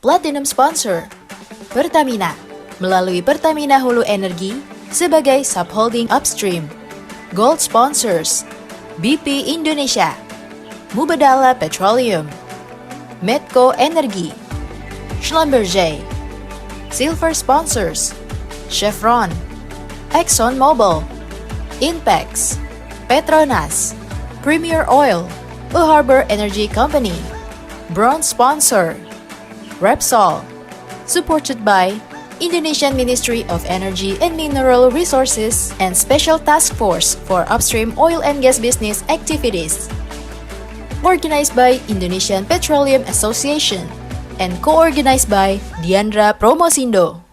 Platinum Sponsor Pertamina melalui Pertamina Hulu Energi sebagai subholding upstream. Gold Sponsors BP Indonesia, Mubadala Petroleum, Medco Energi, Schlumberger. Silver Sponsors Chevron, ExxonMobil, Inpex, Petronas, Premier Oil, A Harbor Energy Company. Bronze Sponsor Repsol, supported by Indonesian Ministry of Energy and Mineral Resources and Special Task Force for Upstream Oil and Gas Business Activities. Organized by Indonesian Petroleum Association and co-organized by Diandra Promosindo.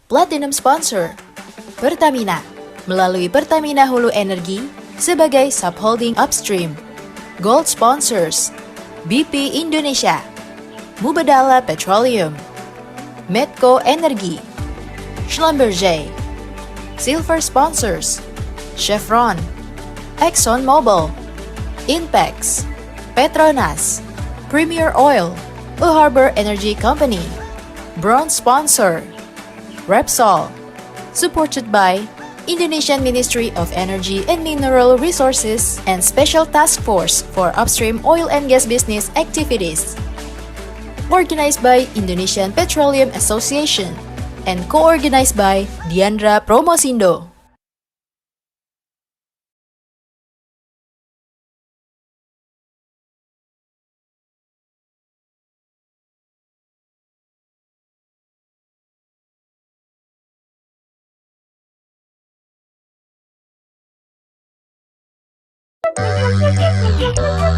Platinum Sponsor Pertamina melalui Pertamina Hulu Energi sebagai subholding upstream. Gold Sponsors BP Indonesia, Mubadala Petroleum, Medco Energi, Schlumberger. Silver Sponsors Chevron, ExxonMobil, Inpex, Petronas, Premier Oil, A Harbor Energy Company. Bronze Sponsor Repsol, supported by Indonesian Ministry of Energy and Mineral Resources and Special Task Force for Upstream Oil and Gas Business Activities. Organized by Indonesian Petroleum Association and co-organized by Diandra Promosindo. Platinum Sponsor Pertamina melalui Pertamina Hulu Energi sebagai subholding upstream. Gold Sponsors BP Indonesia, Mubadala Petroleum, Medco Energi, Schlumberger. Silver Sponsors Chevron, ExxonMobil, Inpex,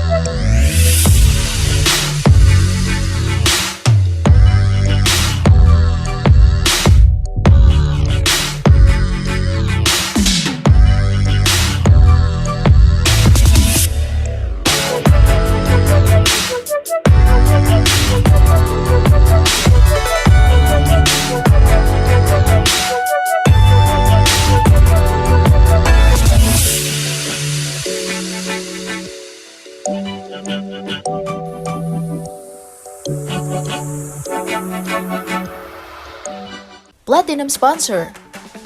Petronas, Premier Oil, A Harbor Energy Company. Bronze Sponsor Repsol, supported by Indonesian Ministry of Energy and Mineral Resources and Special Task Force for Upstream Oil and Gas Business Activities. Organized by Indonesian Petroleum Association and co-organized by Diandra Promosindo. Platinum Sponsor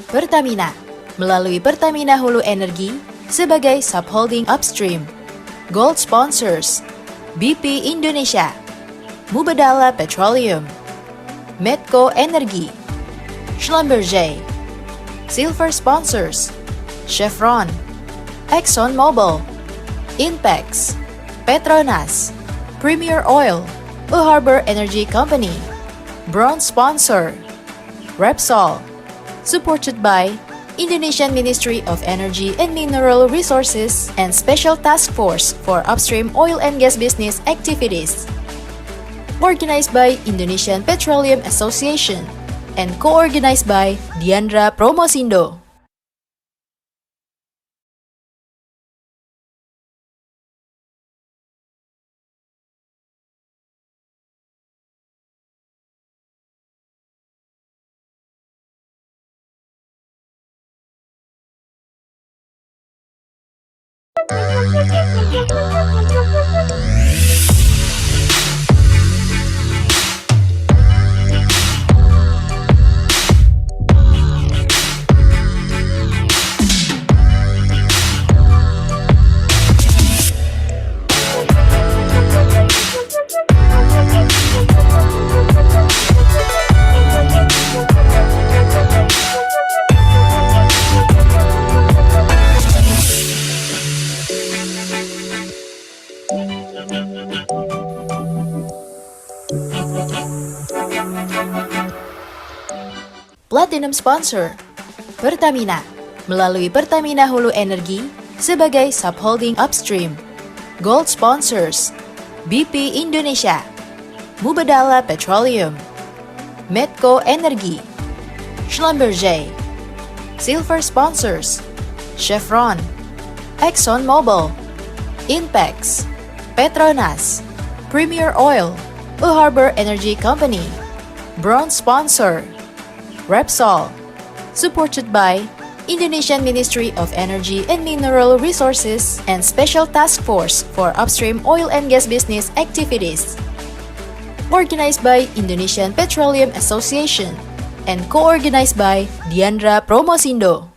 Pertamina melalui Pertamina Hulu Energi sebagai subholding upstream. Gold Sponsors BP Indonesia, Mubadala Petroleum, Medco Energi, Schlumberger. Silver Sponsors Chevron, ExxonMobil, Inpex, Petronas, Premier Oil, A Harbor Energy Company. Bronze Sponsor Repsol, supported by Indonesian Ministry of Energy and Mineral Resources and Special Task Force for Upstream Oil and Gas Business Activities. Organized by Indonesian Petroleum Association and co-organized by Diandra Promosindo. Platinum Sponsor Pertamina melalui Pertamina Hulu Energi sebagai subholding upstream. Gold Sponsors BP Indonesia, Mubadala Petroleum, Medco Energi, Schlumberger. Silver Sponsors Chevron, ExxonMobil, Inpex, Petronas, Premier Oil, A Harbor Energy Company. Bronze Sponsor Repsol, supported by Indonesian Ministry of Energy and Mineral Resources and Special Task Force for Upstream Oil and Gas Business Activities. Organized by Indonesian Petroleum Association and co-organized by Diandra Promosindo.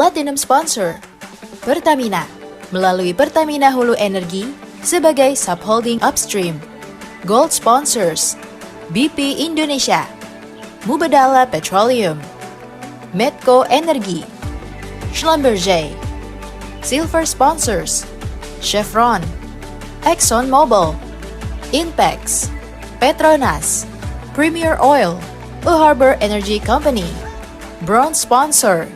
Platinum Sponsor Pertamina melalui Pertamina Hulu Energi sebagai subholding upstream. Gold Sponsors BP Indonesia, Mubadala Petroleum, Medco Energi, Schlumberger. Silver Sponsors Chevron, ExxonMobil, Inpex, Petronas, Premier Oil, A Harbor Energy Company. Bronze Sponsor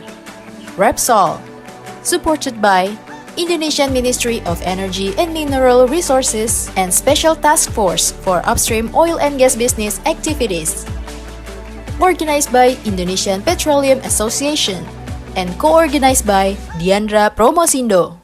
Repsol, supported by Indonesian Ministry of Energy and Mineral Resources and Special Task Force for Upstream Oil and Gas Business Activities. Organized by Indonesian Petroleum Association and co-organized by Diandra Promosindo.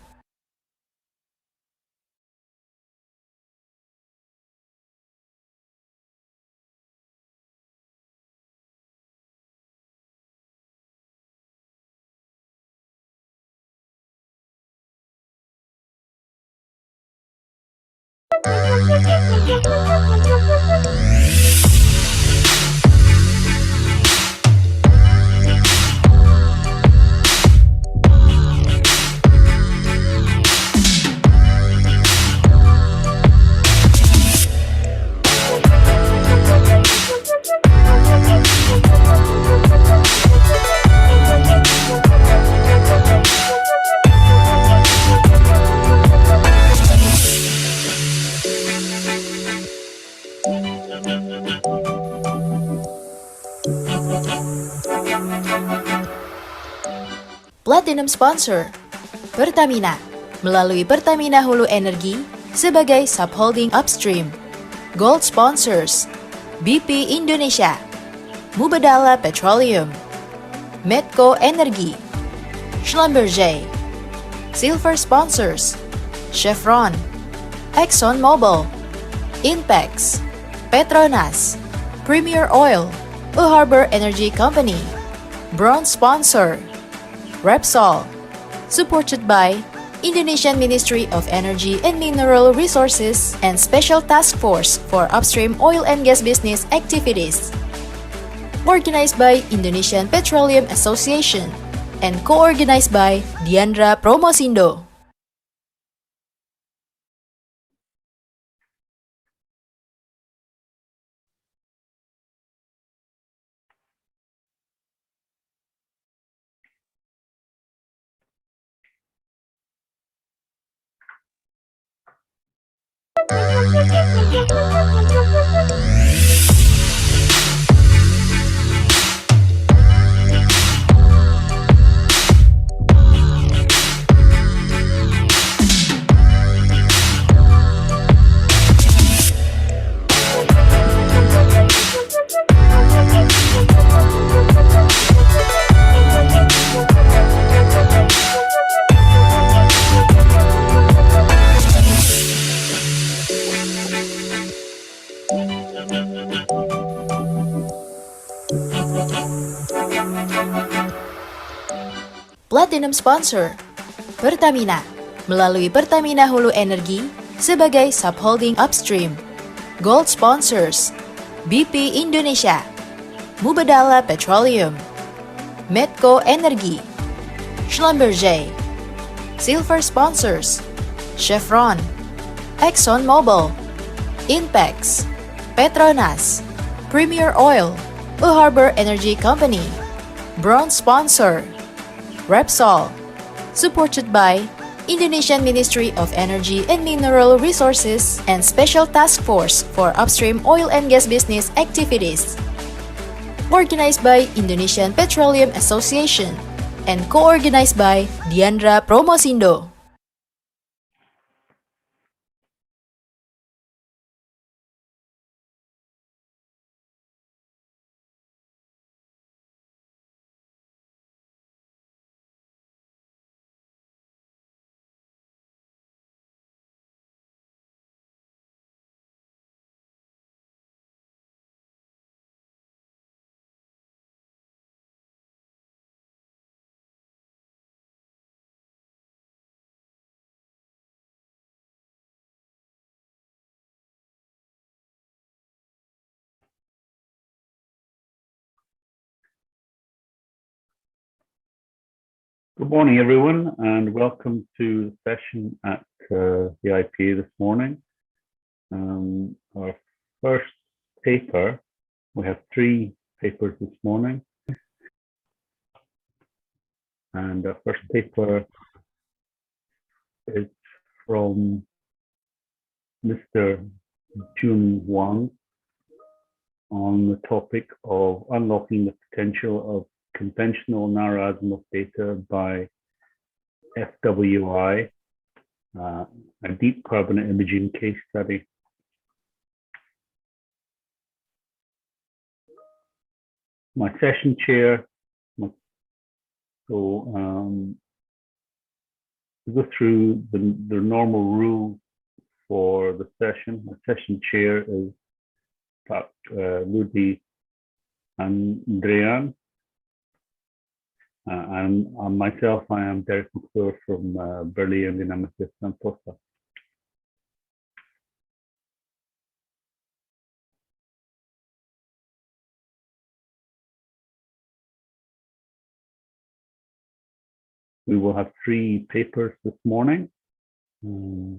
Platinum Sponsor Pertamina melalui Pertamina Hulu Energi sebagai subholding upstream. Gold Sponsors BP Indonesia, Mubadala Petroleum, Medco Energi, Schlumberger. Silver Sponsors Chevron, ExxonMobil, Inpex, Petronas, Premier Oil, A Harbor Energy Company. Bronze Sponsor Repsol, supported by Indonesian Ministry of Energy and Mineral Resources and Special Task Force for Upstream Oil and Gas Business Activities. Organized by Indonesian Petroleum Association and co-organized by Diandra Promosindo. Platinum Sponsor Pertamina melalui Pertamina Hulu Energi sebagai subholding upstream. Gold Sponsors BP Indonesia, Mubadala Petroleum, Medco Energi, Schlumberger. Silver Sponsors Chevron, ExxonMobil, Inpex, Petronas, Premier Oil, A Harbor Energy Company. Bronze Sponsor Repsol, supported by Indonesian Ministry of Energy and Mineral Resources and Special Task Force for Upstream Oil and Gas Business Activities. Organized by Indonesian Petroleum Association and co-organized by Diandra Promosindo. Good morning, everyone, and welcome to the session at the IPA this morning. Our first paper, we have 3 papers this morning, and our first paper is from Mr. Jun Wang on the topic of unlocking the potential of conventional narrow azimuth data by FWI, a deep carbonate imaging case study. My session chair, we go through the normal rules for the session. The session chair is Ludi Andrean. And myself, I am Derek McClure from Berlin, Dynamics and Posta. We will have 3 papers this morning. We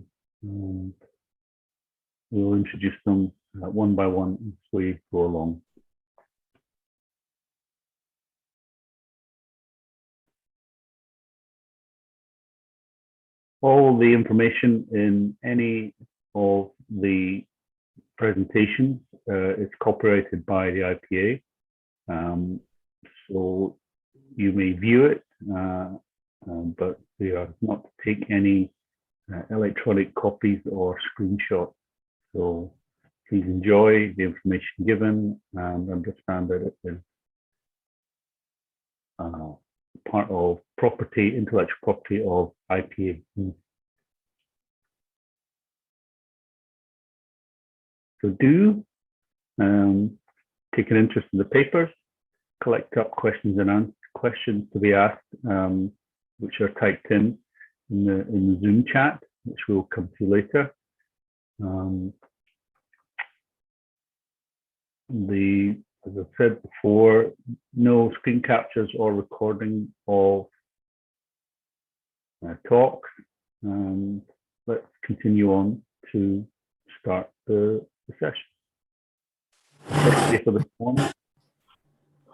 will introduce them one by one as we go along. All the information in any of the presentations is copyrighted by the IPA. So you may view it, but we are not to take any electronic copies or screenshots. So please enjoy the information given and understand that it is part of intellectual property of IPA. So do take an interest in the papers, collect up questions and answers, questions to be asked, which are typed in the Zoom chat, which we'll come to later. As I said before, no screen captures or recording of talks. Let's continue on to start the session. First paper this morning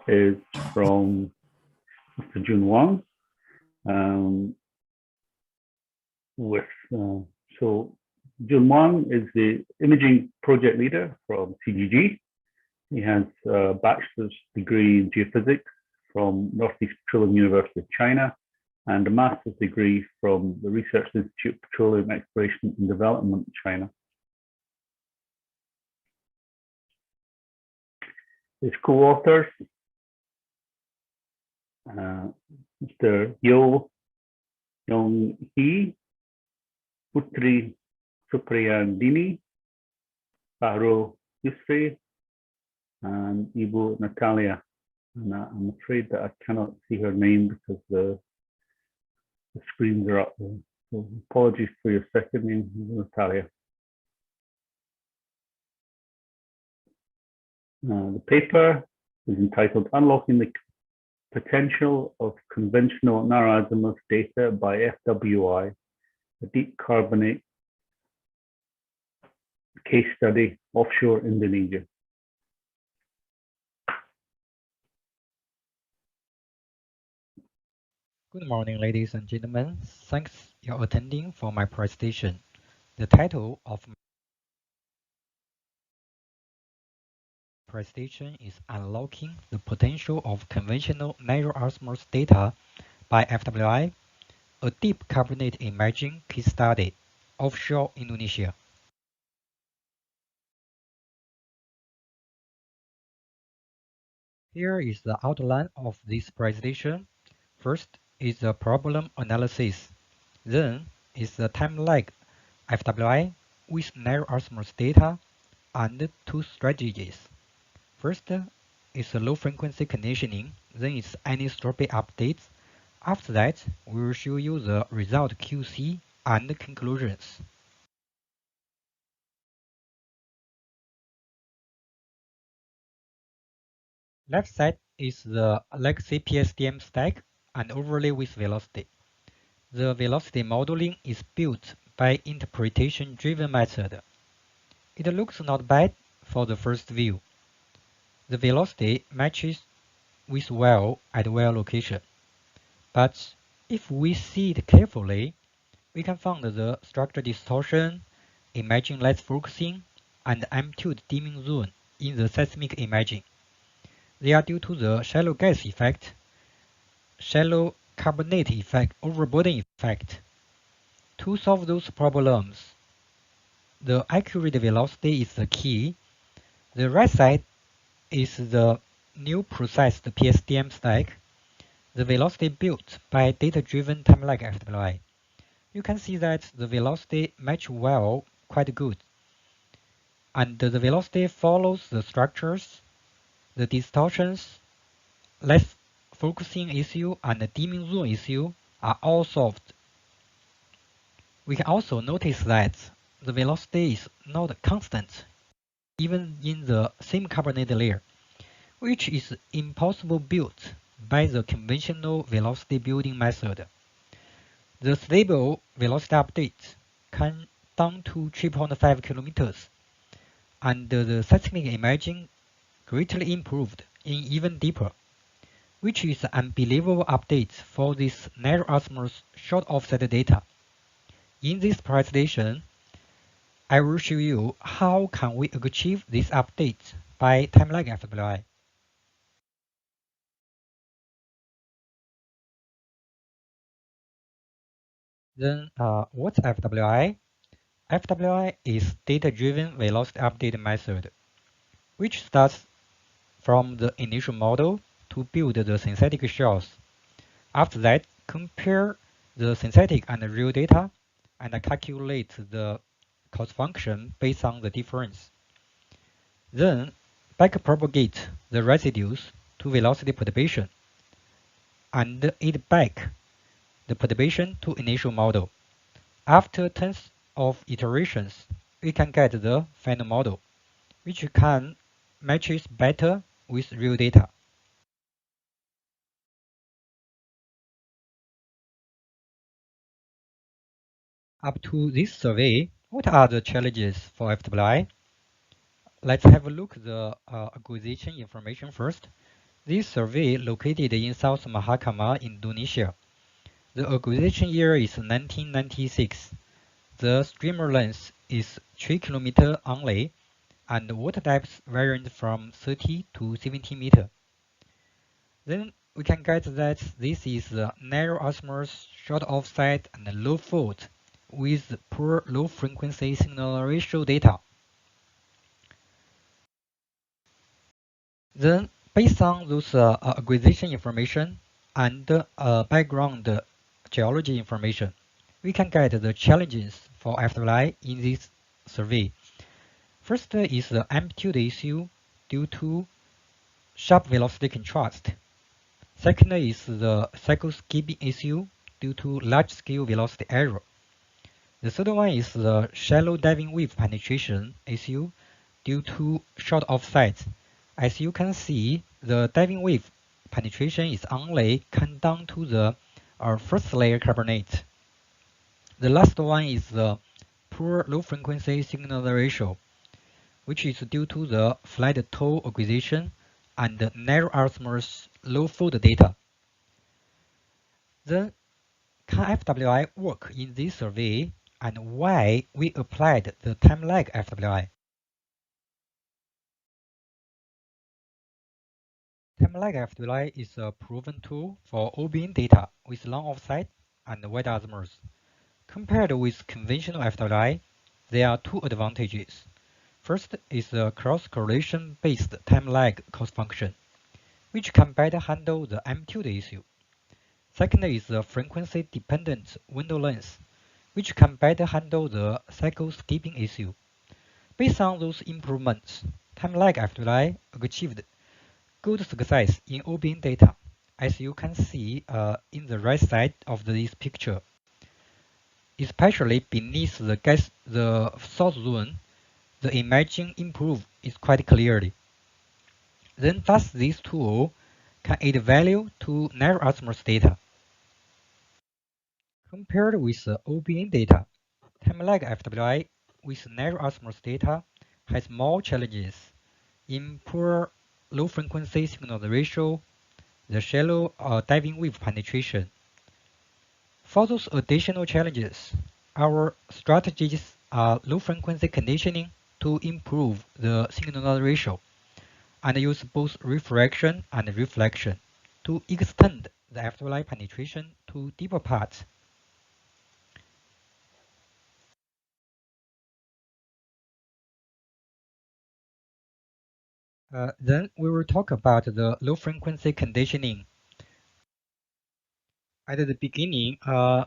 is from Mr. Jun Wang. So Jun Wang is the imaging project leader from CGG. He has a bachelor's degree in geophysics from Northeast Petroleum University of China and a master's degree from the Research Institute of Petroleum Exploration and Development, China. His co-authors, Mr. Yo Yong Hee, Putri Supriyandini, Fahro Yusri, and Ibu Natalia. And I'm afraid that I cannot see her name because the the screens are up there. So apologies for your second name, Natalia. The paper is entitled Unlocking the Potential of Conventional Narrow Azimuth Data by FWI, a Deep Carbonate Case Study, Offshore Indonesia. Good morning, ladies and gentlemen. Thanks for attending for my presentation. The title of my presentation is Unlocking the Potential of Conventional Narrow Azimuth Data by FWI, a Deep Carbonate Imaging Case Study, Offshore Indonesia. Here is the outline of this presentation. First is the problem analysis. Then is the time lag FWI with narrow azimuth data and two strategies. First is the low frequency conditioning, then is anisotropy updates. After that, we will show you the result QC and conclusions. Left side is the legacy PSDM stack and overlay with velocity. The velocity modeling is built by interpretation-driven method. It looks not bad for the first view. The velocity matches with well at well location. But if we see it carefully, we can find the structure distortion, imaging less focusing, and amplitude dimming zone in the seismic imaging. They are due to the shallow gas effect, shallow carbonate effect, overburden effect. To solve those problems, the accurate velocity is the key. The right side is the new processed PSDM stack, the velocity built by data-driven time lag FWI. You can see that the velocity match well, quite good. And the velocity follows the structures, the distortions, less focusing issue, and the dimming zone issue are all solved. We can also notice that the velocity is not constant, even in the same carbonate layer, which is impossible built by the conventional velocity building method. The stable velocity update can down to 3.5 kilometers, and the seismic imaging greatly improved in even deeper, which is an unbelievable update for this narrow azimuth short offset data. In this presentation, I will show you how can we achieve this update by time lag FWI. Then what's FWI? FWI is data-driven velocity update method, which starts from the initial model to build the synthetic shells. After that, compare the synthetic and the real data and calculate the cost function based on the difference. Then backpropagate the residues to velocity perturbation and add back the perturbation to initial model. After tens of iterations, we can get the final model, which can matches better with real data. Up to this survey, what are the challenges for FWI? Let's have a look at the acquisition information first. This survey located in South Mahakam, Indonesia. The acquisition year is 1996. The streamer length is 3 km only, and water depth varied from 30 to 70 meters. Then we can get that this is a narrow azimuth, short offset, and low fault with poor low frequency signal ratio data. Then, based on those acquisition information and background geology information, we can get the challenges for FWI in this survey. First is the amplitude issue due to sharp velocity contrast. Second is the cycle skipping issue due to large-scale velocity error. The third one is the shallow diving wave penetration issue due to short offset. As you can see, the diving wave penetration is only come down to the first layer carbonate. The last one is the poor low-frequency signal ratio, which is due to the flat toe acquisition and narrow azimuth low fold data. Then, can FWI work in this survey, and why we applied the time lag FWI? Time lag FWI is a proven tool for OBN data with long offset and wide azimuth. Compared with conventional FWI, there are two advantages. First is the cross-correlation based time lag cost function, which can better handle the amplitude issue. Second is the frequency-dependent window length, which can better handle the cycle skipping issue. Based on those improvements, time lag FWI achieved good success in OBN data, as you can see in the right side of this picture. Especially beneath the source zone, the imaging improved is quite clearly. Then thus this tool can add value to narrow azimuth data. Compared with OBN data, time lag FWI with narrow azimuth data has more challenges in poor low frequency signal ratio, the shallow diving wave penetration. For those additional challenges, our strategies are low frequency conditioning to improve the signal ratio and use both refraction and reflection to extend the FWI penetration to deeper parts. Then we will talk about the low frequency conditioning. At the beginning,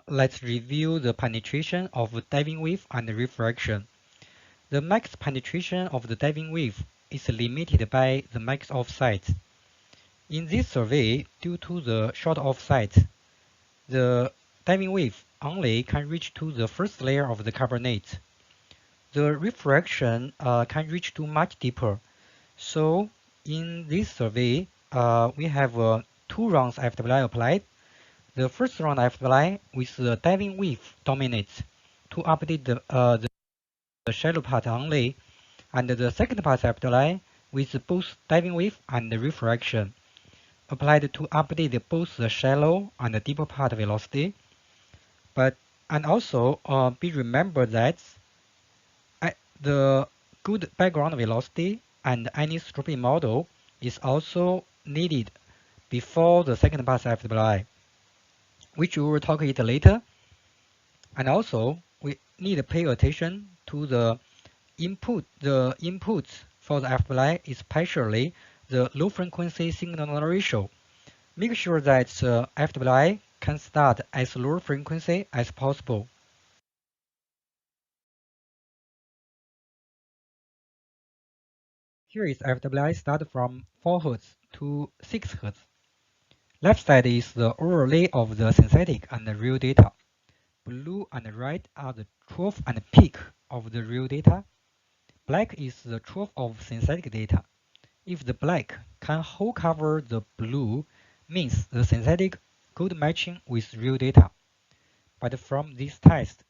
let's review the penetration of diving wave and refraction. The max penetration of the diving wave is limited by the max offset. In this survey, due to the short offset, the diving wave only can reach to the first layer of the carbonate. The refraction can reach to much deeper. So in this survey, we have two rounds FWI applied. The first round FWI with the diving wave dominates to update the shallow part only, and the second part FWI with both diving wave and the refraction applied to update both the shallow and the deeper part velocity. And also be remembered that the good background velocity and anisotropy model is also needed before the second pass FWI, which we will talk it later. And also we need to pay attention to the inputs for the FWI, especially the low frequency signal ratio. Make sure that FWI can start as low frequency as possible. Here is FWI start from 4 Hz to 6 Hz. Left side is the overlay of the synthetic and the real data. Blue and red are the trough and peak of the real data. Black is the trough of synthetic data. If the black can whole cover the blue, means the synthetic good matching with real data. But from this test,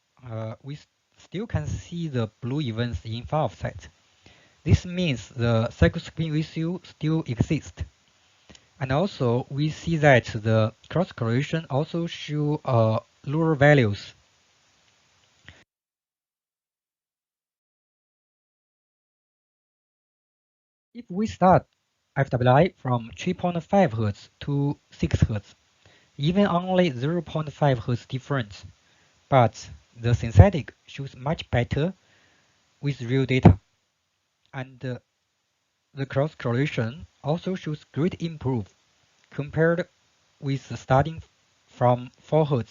we still can see the blue events in far offset. This means the cycle skipping issue still exists. And also, we see that the cross correlation also show lower values. If we start FWI from 3.5 Hz to 6 Hz, even only 0.5 Hz difference, but the synthetic shows much better with real data. And the cross correlation also shows great improve compared with starting from 4 Hz.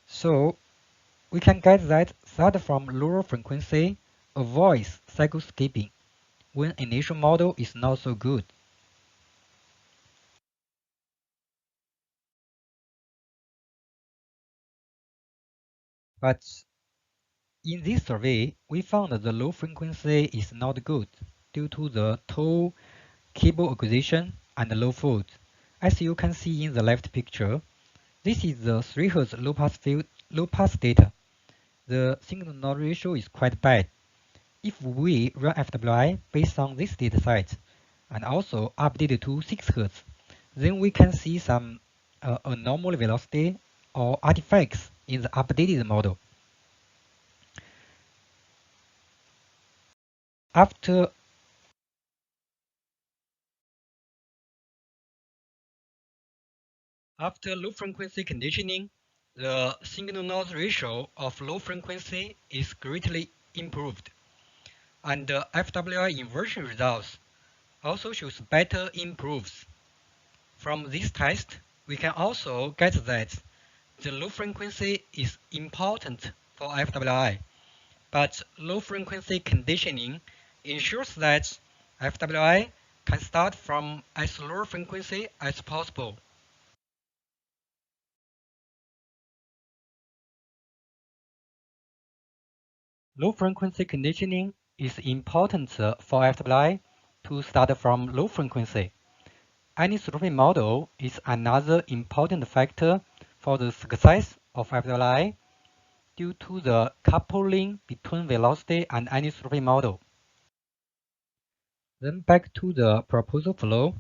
So we can get that start from lower frequency avoids cycle skipping when initial model is not so good. But in this survey, we found that the low frequency is not good due to the tall cable acquisition and low fold. As you can see in the left picture, this is the 3 Hz low pass data. The signal-to-noise ratio is quite bad. If we run FWI based on this dataset and also update it to 6 Hz, then we can see some anomaly velocity or artifacts in the updated model. After low frequency conditioning, the signal-to-noise ratio of low frequency is greatly improved, and the FWI inversion results also shows better improves. From this test, we can also get that the low frequency is important for FWI, but low frequency conditioning ensures that FWI can start from as low frequency as possible. Low frequency conditioning is important for FWI to start from low frequency. Anisotropy model is another important factor for the success of FWI due to the coupling between velocity and anisotropy model. Then back to the proposal flow.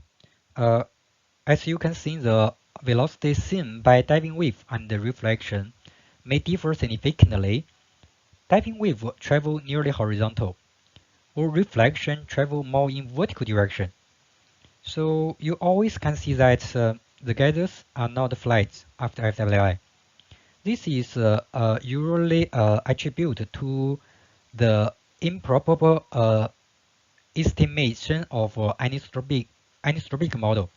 As you can see, the velocity seen by diving wave and the reflection may differ significantly. Diving wave travel nearly horizontal, or reflection travel more in vertical direction. So you always can see that the gathers are not flat after FWI. This is usually attributed to the improbable estimation of anisotropic model.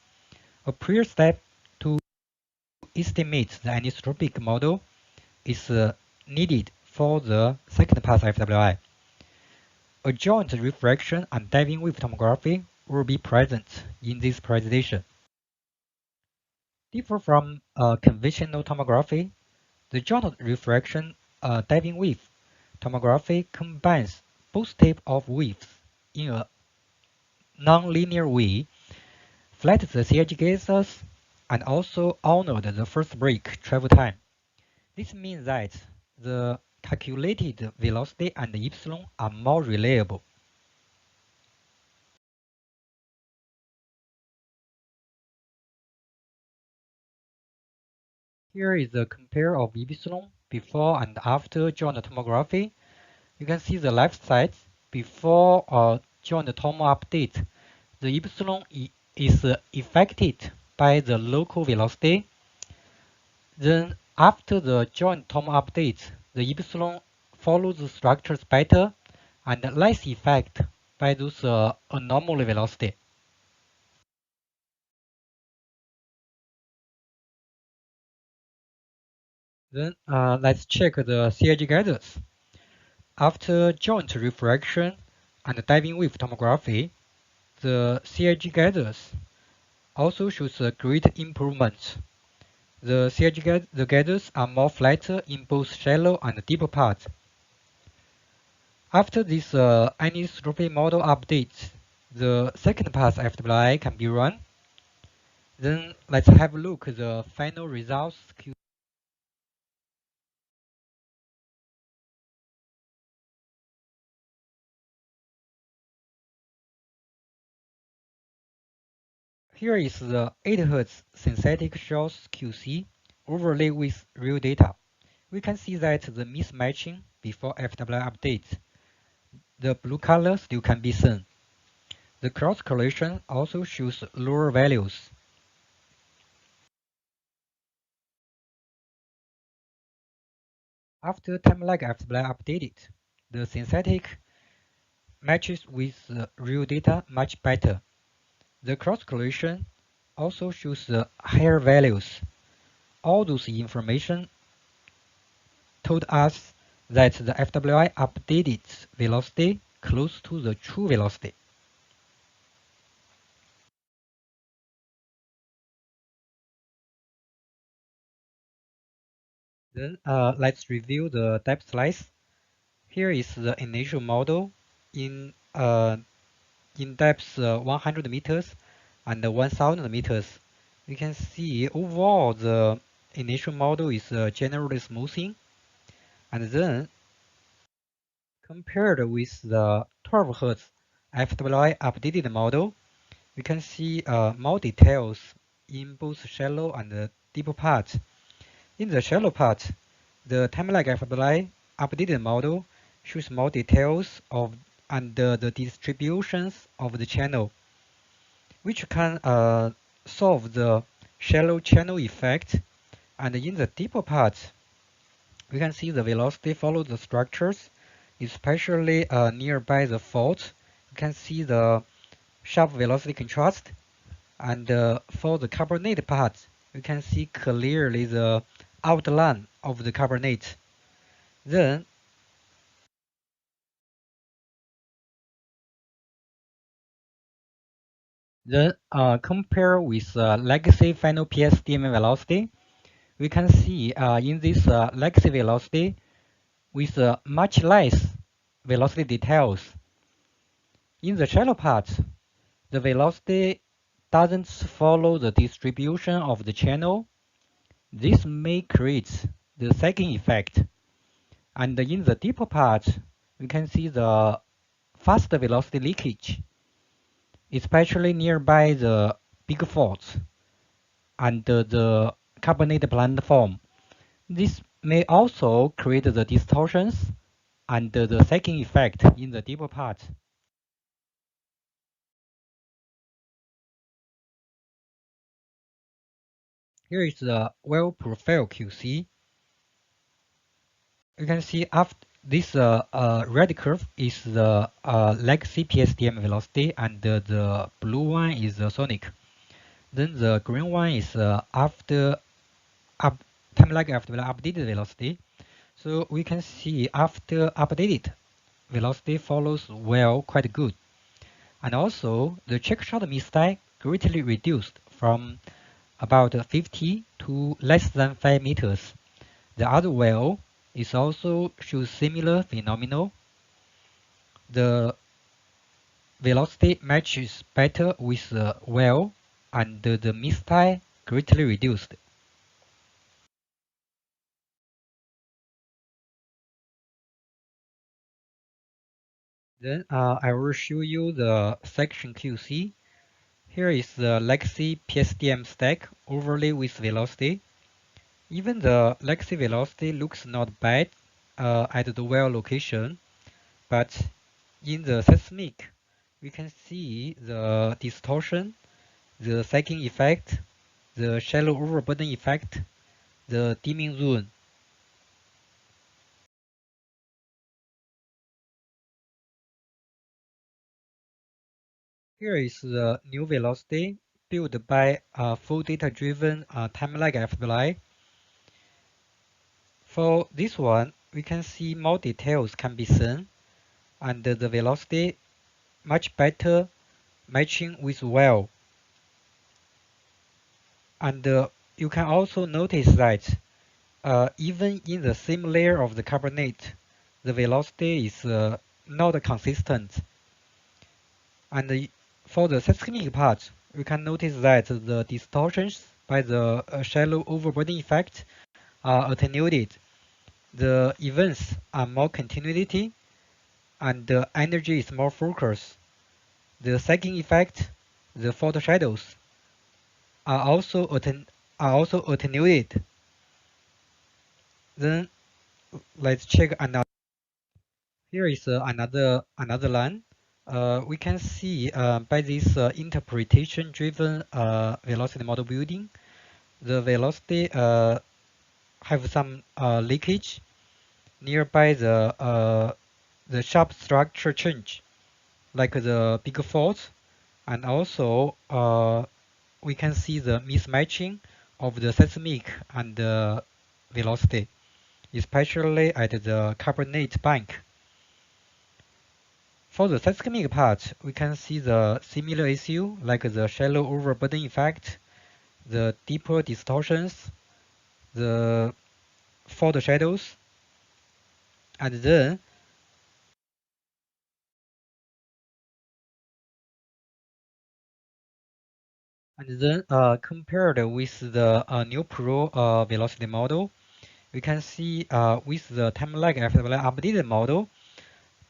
A prior step to estimate the anisotropic model is needed for the second pass FWI. A joint refraction and diving wave tomography will be present in this presentation. Different from conventional tomography, the joint refraction diving wave tomography combines both types of waves in a non-linear way, flattened the CIG gases, and also honored the first break travel time. This means that the calculated velocity and epsilon are more reliable. Here is a compare of epsilon before and after joint tomography. You can see the left side before joint tomo update. The epsilon is affected by the local velocity. Then after the joint tomo update, the epsilon follows the structures better and less affected by those anomaly velocity. Then let's check the CIG gathers. After joint refraction and diving wave tomography, the CIG gathers also shows a great improvement. The gathers are more flatter in both shallow and deeper parts. After this anisotropy model update, the second pass FWI can be run. Then let's have a look at the final results. Here is the 8 Hz synthetic shows QC overlay with real data. We can see that the mismatching before FWI update. The blue color still can be seen. The cross correlation also shows lower values. After time lag FWI updated, the synthetic matches with the real data much better. The cross correlation also shows the higher values. All those information told us that the FWI updated velocity close to the true velocity. Then let's review the depth slice. Here is the initial model in depth 100 meters and 1000 meters. You can see overall the initial model is generally smoothing, and then compared with the 12 Hz FWI updated model, we can see more details in both shallow and deep parts. In the shallow part, the time-lag FWI updated model shows more details of and the distributions of the channel, which can solve the shallow channel effect. And in the deeper part, we can see the velocity follows the structures, especially nearby the fault. You can see the sharp velocity contrast. And for the carbonate part, you can see clearly the outline of the carbonate. Then compare with legacy final PSDM velocity, we can see in this legacy velocity with much less velocity details. In the shallow part, the velocity doesn't follow the distribution of the channel. This may create the sagging effect. And in the deeper part, we can see the faster velocity leakage, especially nearby the big faults and the carbonate platform. This may also create the distortions and the sagging effect in the deeper part. Here is the well profile QC. You can see after this red curve is the legacy PSDM velocity, and the blue one is the sonic. Then the green one is after time lag after updated velocity. So we can see after updated velocity follows well quite good. And also the check shot mistake greatly reduced from about 50 to less than 5 meters. The other well is also shows similar phenomenon. The velocity matches better with the well, and the mistake greatly reduced. Then I will show you the section QC. Here is the legacy PSDM stack overlay with velocity. Even the legacy velocity looks not bad at the well location, but in the seismic, we can see the distortion, the sagging effect, the shallow overburden effect, the dimming zone. Here is the new velocity built by a full data-driven time-lag FBLI. For this one, we can see more details can be seen, and the velocity much better matching with well. And you can also notice that even in the same layer of the carbonate, the velocity is not consistent. And for the seismic part, we can notice that the distortions by the shallow overburden effect are attenuated. The events are more continuity, and the energy is more focused. The sagging effect, the fault shadows, are also attenuated. Then let's check another. Here is another line. We can see by this interpretation-driven velocity model building, the velocity have some leakage nearby the sharp structure change, like the big faults, and also we can see the mismatching of the seismic and the velocity, especially at the carbonate bank. For the seismic part, we can see the similar issue like the shallow overburden effect, the deeper distortions, the for the shadows, and then compared with the new Pro velocity model, we can see with the time lag after updated model,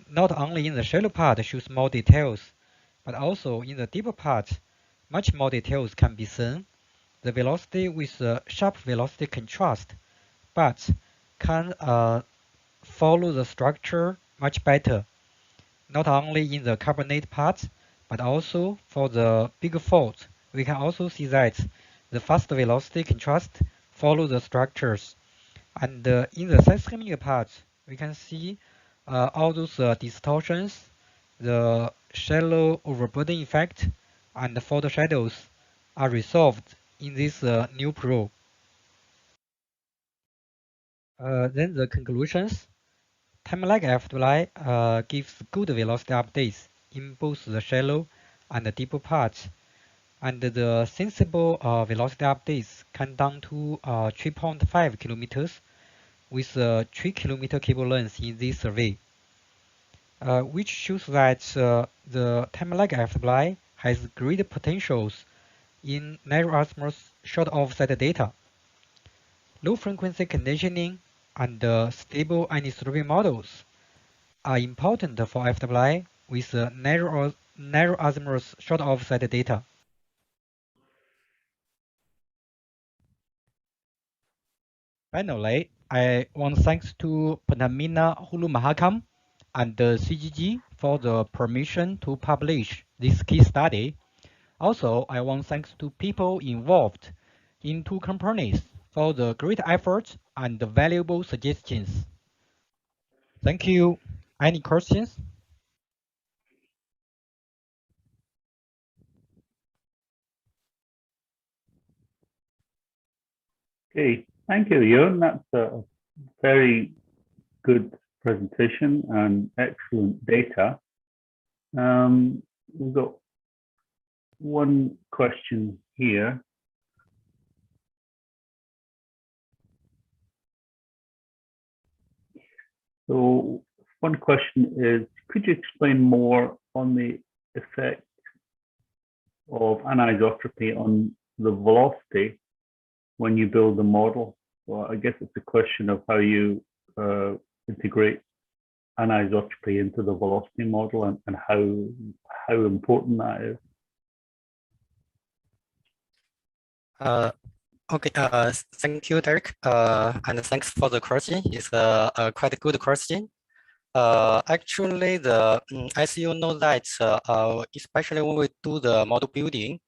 not only in the shallow part shows more details, but also in the deeper part, much more details can be seen. The velocity with a sharp velocity contrast, but can follow the structure much better, not only in the carbonate part, but also for the big faults. We can also see that the fast velocity contrast follow the structures. And in the seismic part, we can see all those distortions, the shallow overburden effect, and the fault shadows are resolved in this new Pro. Then the conclusions. Time lag afterlife gives good velocity updates in both the shallow and the deeper parts, and the sensible velocity updates come down to 3.5 kilometers with a 3 kilometer cable length in this survey, which shows that the time lag afterlife has great potentials in narrow azimuth short offset data. Low frequency conditioning and stable anisotropy models are important for FWI with narrow azimuth short offset data. Finally, I want to thanks to Pertamina Hulu Mahakam and the CGG for the permission to publish this case study. Also, I want thanks to people involved in two companies for the great efforts and the valuable suggestions. Thank you. Any questions? Okay, thank you, Ewan. That's a very good presentation and excellent data. We've got one question here. So one question is, could you explain more on the effect of anisotropy on the velocity when you build the model? Well, I guess it's a question of how you integrate anisotropy into the velocity model and how important that is. Okay, thank you, Derek, and thanks for the question. It's a quite a good question. Actually, as you know that, especially when we do the model building,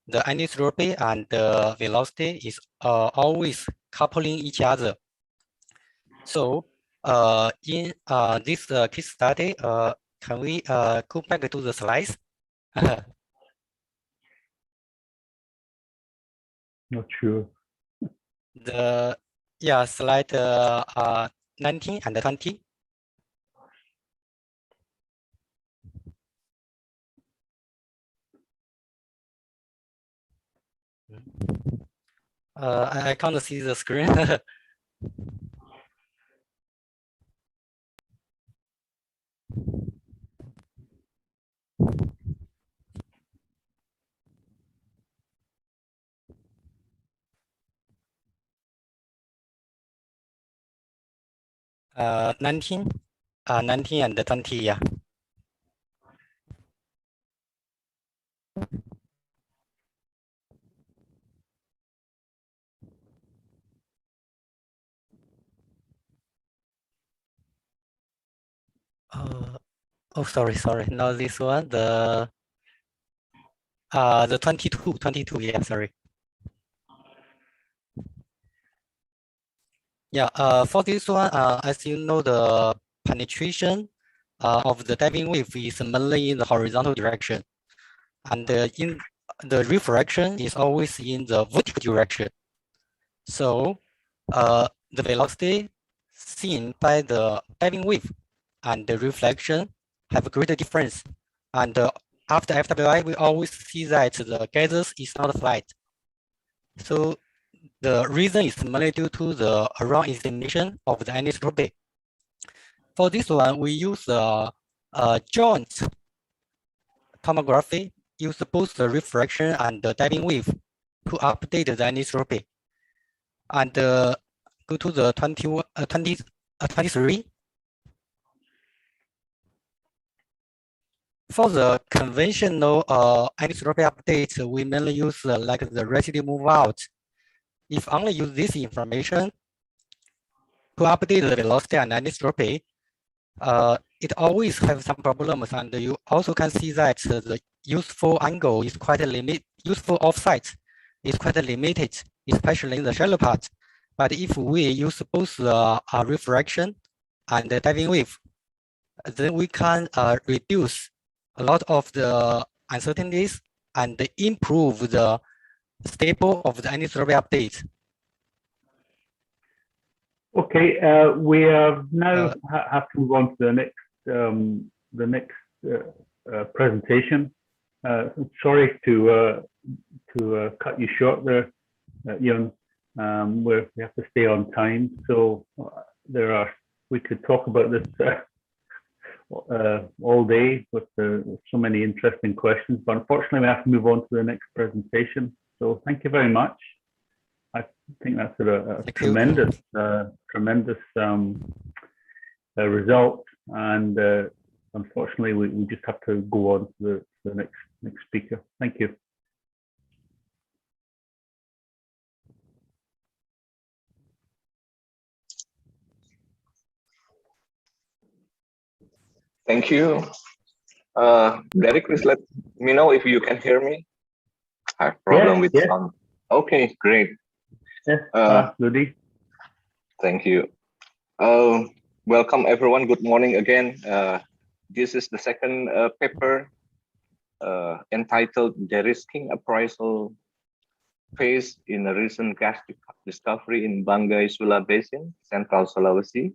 the anisotropy and the velocity is always coupling each other. So in this case study, can we go back to the slides? Not sure. Slide 19 and 20. I can't see the screen. 19 and 20, yeah. Oh, sorry. Not this one. The 22, yeah, sorry. Yeah, for this one, as you know, the penetration of the diving wave is mainly in the horizontal direction, and in the refraction is always in the vertical direction. So the velocity seen by the diving wave and the reflection have a greater difference. And after FWI, we always see that the gathers is not flat. So the reason is mainly due to the wrong estimation of the anisotropy. For this one, we use joint tomography, use both the refraction and the diving wave to update the anisotropy. And go to the 23. For the conventional anisotropy update, we mainly use like the residue move out. If only use this information to update the velocity and anisotropy, it always have some problems, and you also can see that the useful angle is quite limited. Useful offset is quite limited, especially in the shallow part. But if we use both the refraction and the diving wave, then we can reduce a lot of the uncertainties and improve the stable of the anisotropy update. Okay, we now have to move on to the next presentation. Sorry to cut you short there, Ian. We have to stay on time, so we could talk about this all day with so many interesting questions, but unfortunately we have to move on to the next presentation. So thank you very much. I think that's a tremendous result, and unfortunately we just have to go on to the next speaker. Thank you. Thank you. Derek, please let me know if you can hear me. I have problem with sound. Okay, great. Yes, absolutely. Thank you. Welcome everyone. Good morning again. This is the second paper entitled De-risking Appraisal Phase in a Recent Gas Discovery in Banggai-Sula Basin, Central Sulawesi.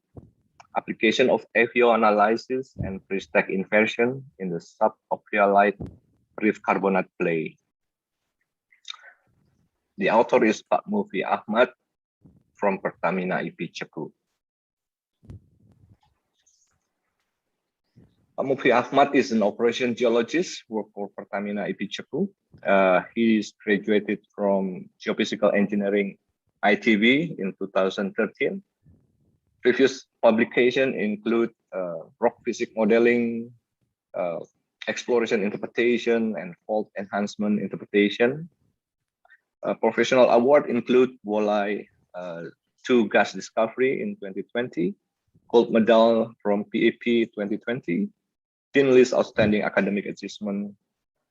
Application of AVO analysis and pre-stack inversion in the Sub-Ophiolite Reef Carbonate play. The author is Pak Mufi Ahmad from Pertamina IP Cepu. Pak Mufi Ahmad is an operation geologist, worked for Pertamina IP Cepu. He is graduated from Geophysical Engineering ITB in 2013. Previous publication include rock physics modeling, exploration interpretation, and fault enhancement interpretation. Professional award include Wolai 2 gas discovery in 2020, gold medal from PAP 2020, Dean List outstanding academic achievement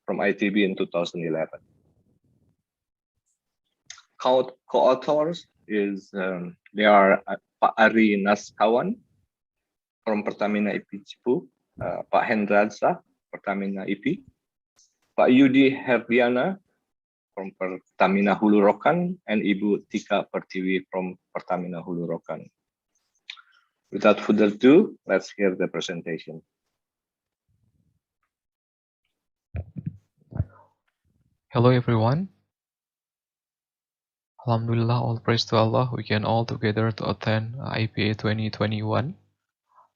from ITB in 2011. Co-authors is they are Pak Ari Naskawan from Pertamina IP Cepu, Pak Hendradsa, Pertamina IP, Pak Yudi Herdiana from Pertamina Hulu Rokan, and Ibu Tika Pertiwi from Pertamina Hulu Rokan. Without further ado, let's hear the presentation. Hello everyone. Alhamdulillah, all praise to Allah, we can all together to attend IPA 2021.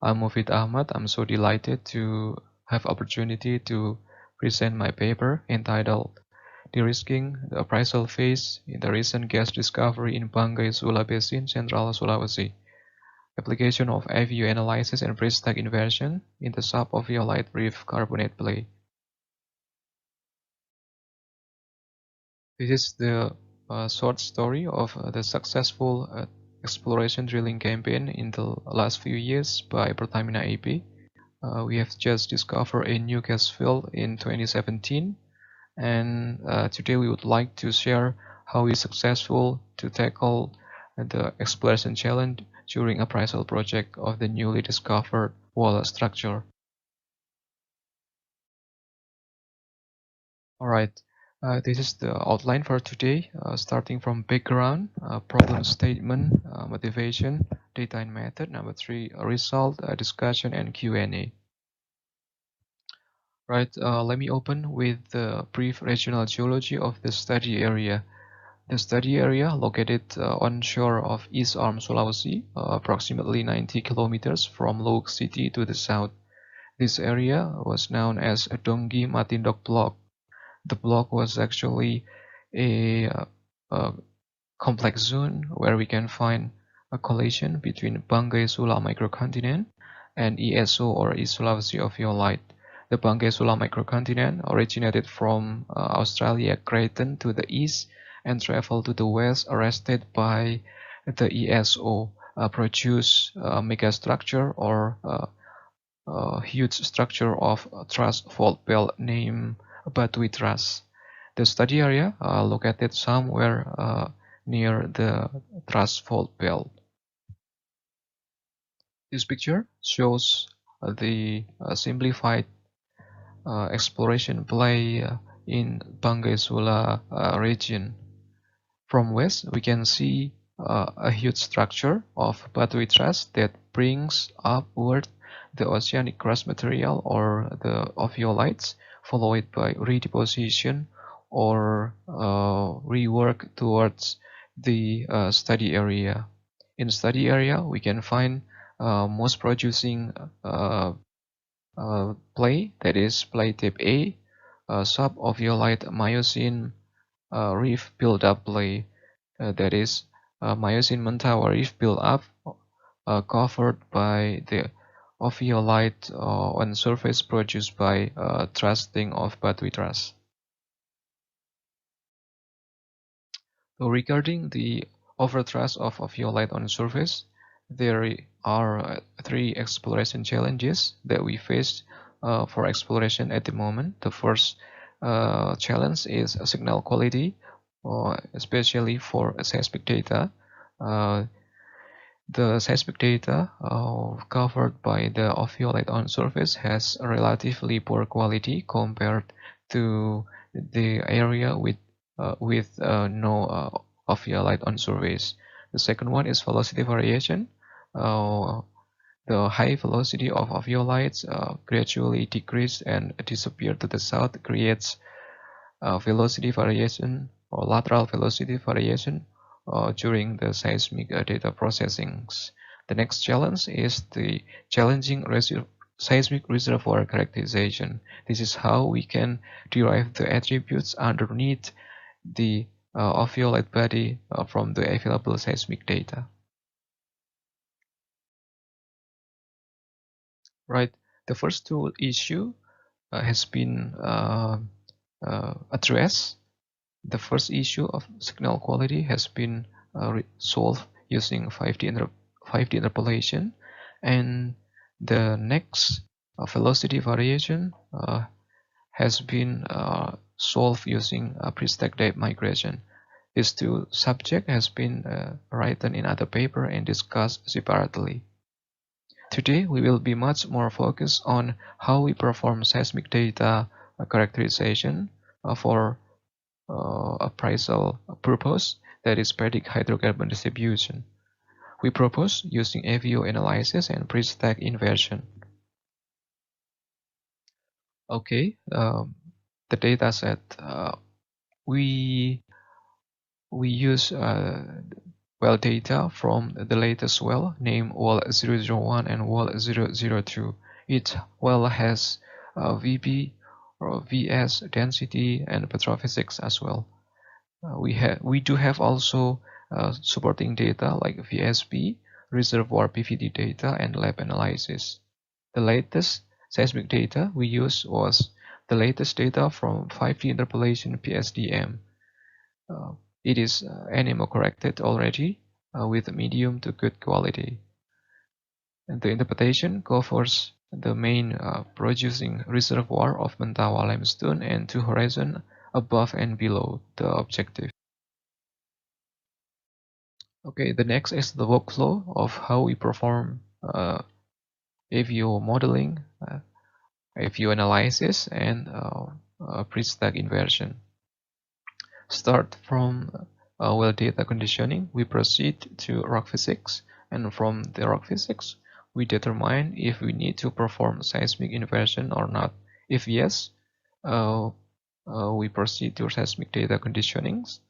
I'm Mufid Ahmad. I'm so delighted to have opportunity to present my paper entitled De-risking the Appraisal Phase in the Recent Gas Discovery in Banggai-Sula Basin, Central Sulawesi. Application of AVO analysis and pre-stack inversion in the Sub-Ophiolite Reef Carbonate play. This is the short story of the successful exploration drilling campaign in the last few years by Pertamina IP. We have just discovered a new gas field in 2017, and today we would like to share how we successful to tackle the exploration challenge during appraisal project of the newly discovered wall structure. All right. This is the outline for today, starting from background, problem statement, motivation, data and method. Number 3, result, discussion, and Q&A. Right, let me open with the brief regional geology of the study area. The study area located onshore of East Arm Sulawesi, approximately 90 kilometers from Louk City to the south. This area was known as Donggi Matindok Block. The block was actually a complex zone where we can find a collision between Banggai-Sula microcontinent and ESO or East Sulawesi Ophiolite. The Banggai-Sula microcontinent originated from Australia Creighton to the east and traveled to the west, arrested by the ESO, produced a megastructure or a huge structure of thrust fault belt named Batui Thrust. The study area located somewhere near the thrust fault belt. This picture shows the simplified exploration play in Banggai-Sula region. From west, we can see a huge structure of Batui Thrust that brings upward the oceanic crust material or the ophiolites, followed by redeposition or rework towards the study area. In study area, we can find most producing play, that is play type A, Sub-Ophiolite Miocene Reef build-up play, that is Miocene Mentawa Reef build-up covered by the ophiolite on surface produced by thrusting of Batui Thrust. So regarding the overthrust of ophiolite on surface, there are three exploration challenges that we face for exploration at the moment. The first challenge is signal quality, especially for seismic data. The seismic data covered by the ophiolite on surface has a relatively poor quality compared to the area with no ophiolite on surface. The second one is velocity variation. The high velocity of ophiolites gradually decrease and disappear to the south, creates velocity variation or lateral velocity variation during the seismic data processing. The next challenge is the challenging seismic reservoir characterization. This is how we can derive the attributes underneath the ophiolite body from the available seismic data. Right, the first two issue has been addressed. The first issue of signal quality has been solved using 5D interpolation, and the next velocity variation has been solved using pre-stack depth migration. These two subjects has been written in other paper and discussed separately. Today we will be much more focused on how we perform seismic data characterization for appraisal purpose, that is predict hydrocarbon distribution. We propose using AVO analysis and pre-stack inversion. Okay, the data set we use well data from the latest well named well 001 and well 002. Each well has VB or VS density and petrophysics as well. We do have also supporting data like VSP, reservoir PVD data, and lab analysis. The latest seismic data we used was the latest data from 5D interpolation PSDM. It is NMO corrected already with medium to good quality. And the interpretation covers the main producing reservoir of Mentawa limestone and two horizons above and below the objective. Okay, the next is the workflow of how we perform AVO modeling, AVO analysis, and pre-stack inversion. Start from well data conditioning, we proceed to rock physics, and from the rock physics, we determine if we need to perform seismic inversion or not. If yes, we proceed to seismic data conditionings.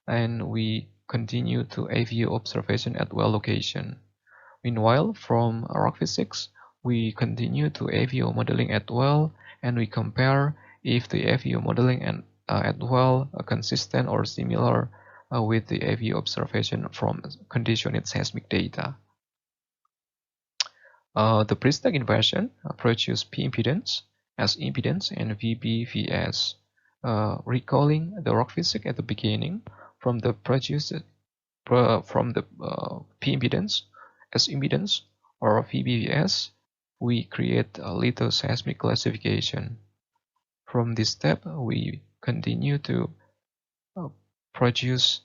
and we continue to AVO observation at well location. Meanwhile, from rock physics, we continue to AVO modeling at well, and we compare if the AVO modeling at well are consistent or similar with the AVO observation from conditioned seismic data. The pre-stack inversion produces P impedance, S impedance, and VBVS. Recalling the rock physics at the beginning, from the P impedance, S impedance, or VBVS, we create a lithoseismic classification. From this step, we continue to produce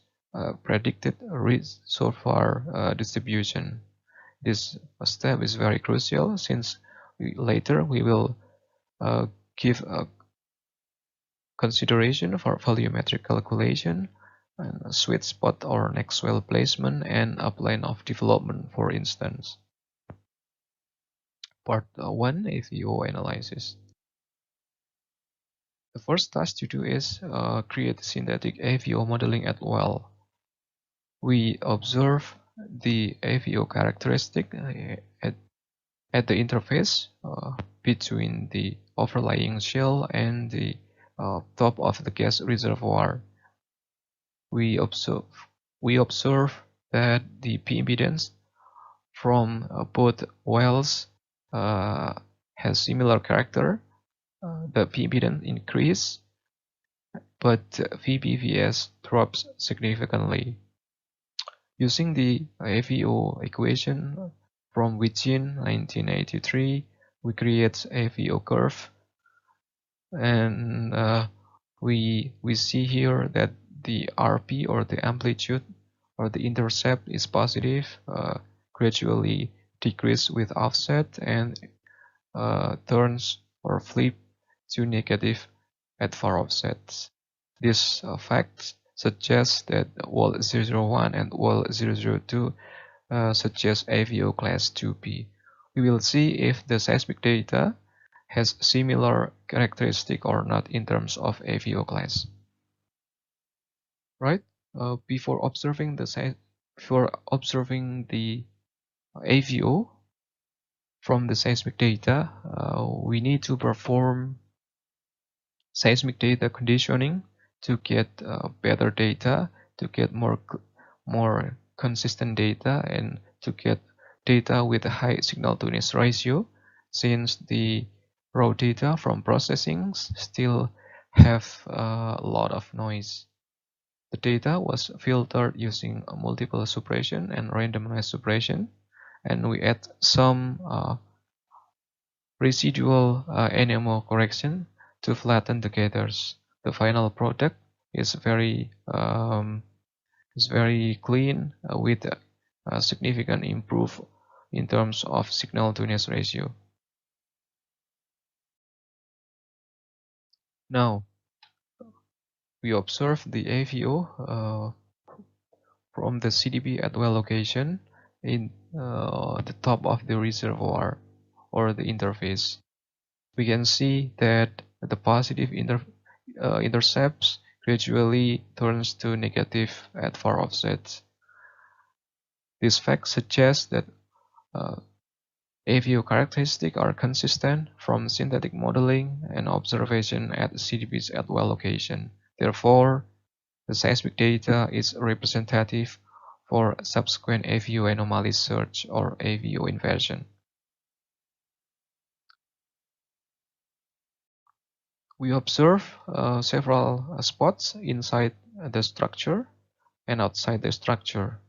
predicted reservoir distribution. This step is very crucial since later we will give a consideration for volumetric calculation, and sweet spot or next well placement, and a plan of development, for instance. Part 1, AVO analysis. The first task to do is create synthetic AVO modeling at well. We observe the AVO characteristic at the interface between the overlying shell and the top of the gas reservoir. We observe that the P impedance from both wells has similar character. The P impedance increase, but VBVS drops significantly. Using the AVO equation from within 1983, we create AVO curve, and we see here that the RP, or the amplitude or the intercept, is positive, gradually decrease with offset, and turns or flip to negative at far offsets. This fact suggests that well 001 and well 002 suggest AVO class 2P. We will see if the seismic data has similar characteristic or not in terms of AVO class. Right? Before observing the AVO from the seismic data, we need to perform seismic data conditioning to get better data, to get more consistent data, and to get data with a high signal to noise ratio, since the raw data from processing still have a lot of noise. The data was filtered using multiple suppression and randomized suppression, and we add some residual NMO correction to flatten the gathers. The final product is very clean with a significant improve in terms of signal to noise ratio. Now we observe the AVO from the CDB at well location in the top of the reservoir or the interface. We can see that the positive intercepts gradually turns to negative at far offsets. This fact suggests that AVO characteristics are consistent from synthetic modeling and observation at CDBs at well location. Therefore, the seismic data is representative for subsequent AVO anomaly search or AVO inversion. We observe several spots inside the structure and outside the structure.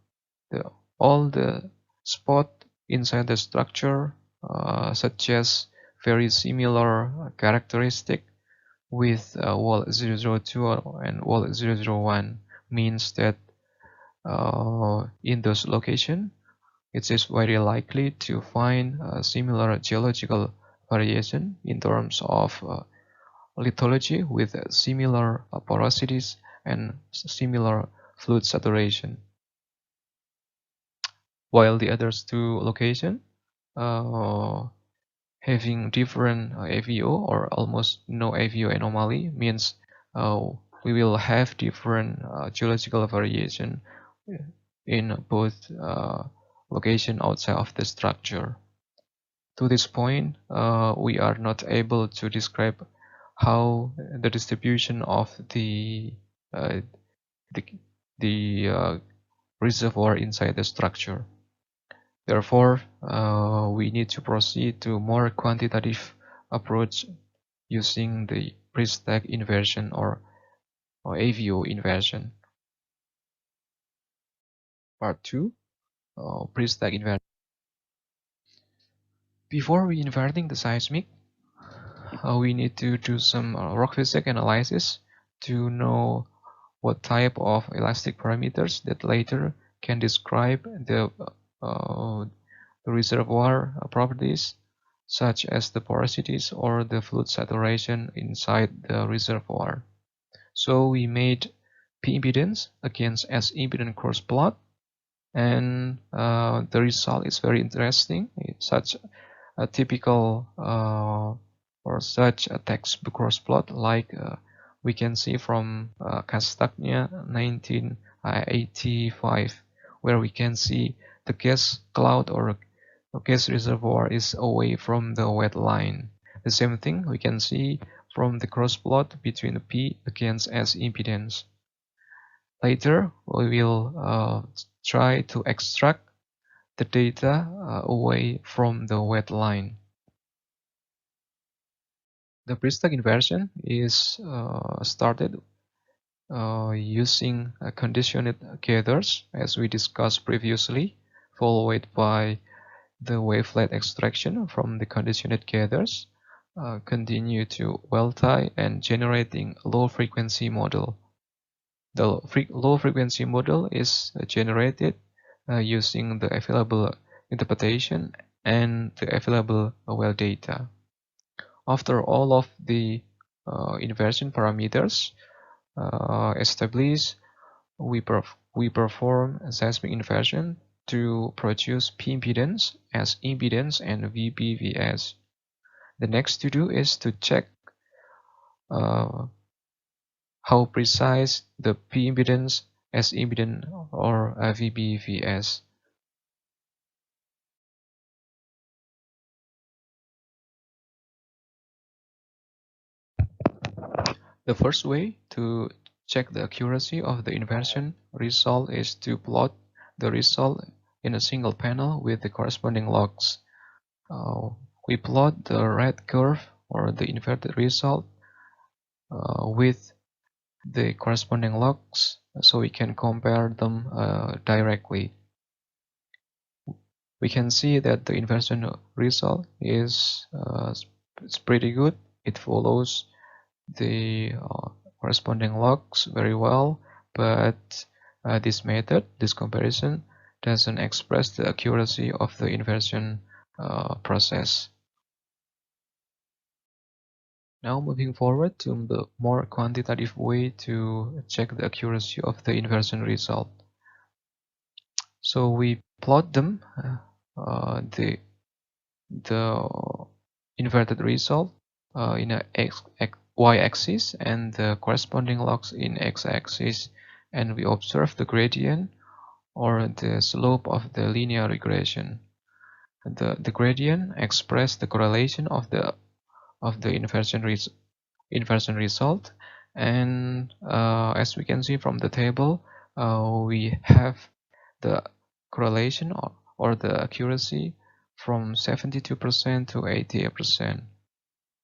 All the spots inside the structure suggest very similar characteristic with wall 002 and wall 001, means that in those locations it is very likely to find a similar geological variation in terms of lithology with similar porosities and similar fluid saturation. While the other two locations having different AVO or almost no AVO anomaly, means we will have different geological variation in both location outside of the structure. To this point, we are not able to describe how the distribution of the reservoir inside the structure. Therefore, we need to proceed to more quantitative approach using the pre-stack inversion or AVO inversion. Part 2, pre-stack inversion. Before we inverting the seismic, we need to do some rock physics analysis to know what type of elastic parameters that later can describe the reservoir properties, such as the porosities or the fluid saturation inside the reservoir. So we made P impedance against S impedance cross plot, and the result is very interesting. It's such a typical or such a textbook cross plot, like we can see from Kastagna 1985, where we can see the gas cloud or gas reservoir is away from the wet line. The same thing we can see from the cross plot between P against S impedance. Later, we will try to extract the data away from the wet line. The pre-stack inversion is started using conditioned gathers, as we discussed previously, followed by the wavelet extraction from the conditioned gathers, continue to well tie and generating low frequency model. The low frequency model is generated using the available interpretation and the available well data. After all of the inversion parameters established, we perform seismic inversion to produce P impedance, S impedance, and VBVS. The next to do is to check how precise the P impedance, S impedance, or VBVS. The first way to check the accuracy of the inversion result is to plot the result in a single panel with the corresponding logs. We plot the red curve or the inverted result with the corresponding logs so we can compare them directly. We can see that the inversion result is it's pretty good. It follows the corresponding logs very well, but this method, this comparison, doesn't express the accuracy of the inversion process. Now moving forward to the more quantitative way to check the accuracy of the inversion result. So we plot them, the inverted result in a y-axis and the corresponding logs in x-axis, and we observe the gradient or the slope of the linear regression. The gradient expresses the correlation of the inversion result, and as we can see from the table, we have the correlation or the accuracy from 72% to 88%.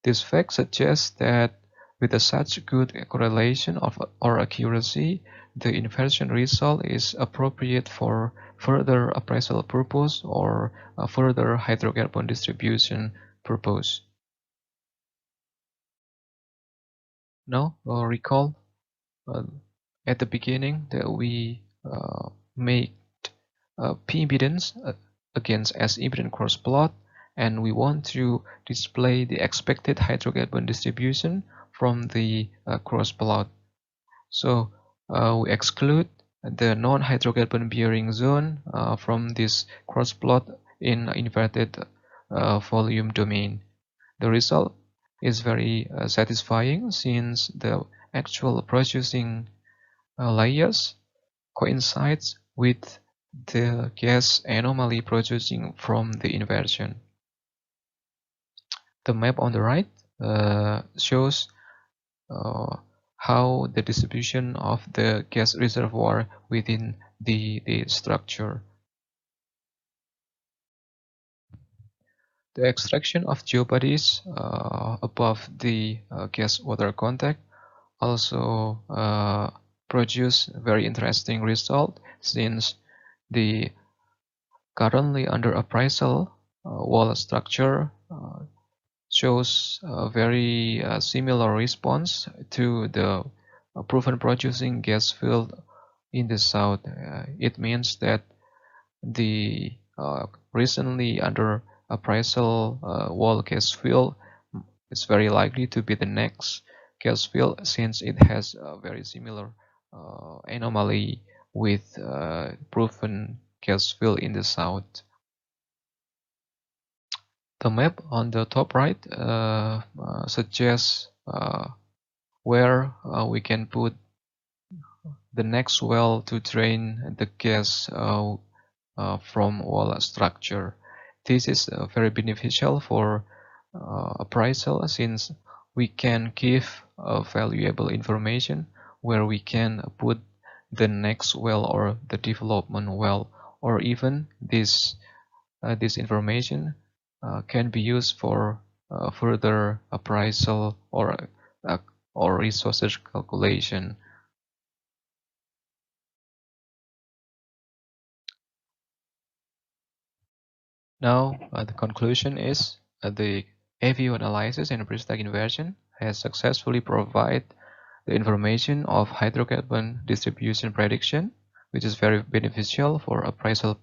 This fact suggests that with such good correlation or accuracy, the inversion result is appropriate for further appraisal purpose or further hydrocarbon distribution purpose. Now recall at the beginning that we made P impedance against S impedance cross plot, and we want to display the expected hydrocarbon distribution from the cross plot. So we exclude the non-hydrocarbon bearing zone from this cross plot in inverted volume domain. The result is very satisfying, since the actual producing layers coincides with the gas anomaly producing from the inversion. The map on the right shows how the distribution of the gas reservoir within the structure. The extraction of geobodies above the gas-water contact also produce very interesting result, since the currently under appraisal wall structure shows a very similar response to the proven producing gas field in the south. It means that the recently under appraisal wall gas field is very likely to be the next gas field, since it has a very similar anomaly with proven gas field in the south. The map on the top right suggests where we can put the next well to drain the gas from wall structure. This is very beneficial for appraisal, since we can give valuable information where we can put the next well or the development well, or even this information can be used for further appraisal or resources calculation. Now, the conclusion is the AVO analysis and pre-stack inversion has successfully provided the information of hydrocarbon distribution prediction, which is very beneficial for appraisal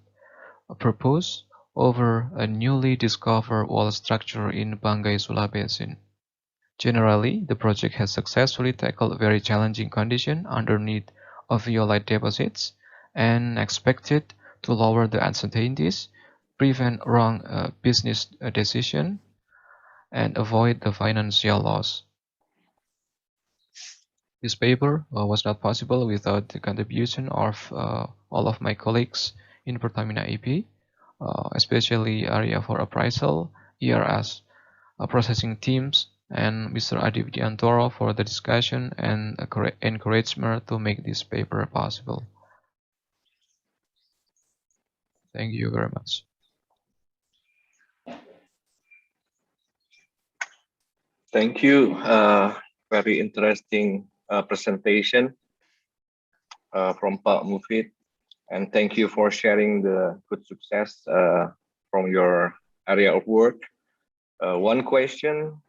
purpose over a newly discovered wall structure in Banggai-Sula Basin. Generally, the project has successfully tackled very challenging conditions underneath ophiolite deposits and expected to lower the uncertainties, prevent wrong business decision, and avoid the financial loss. This paper was not possible without the contribution of all of my colleagues in Pertamina EP, especially area for appraisal, ERS, processing teams, and Mr. Adi Widiantoro for the discussion and encouragement to make this paper possible. Thank you very much. Thank you. Very interesting presentation from Pak Mufid. And thank you for sharing the good success from your area of work. One question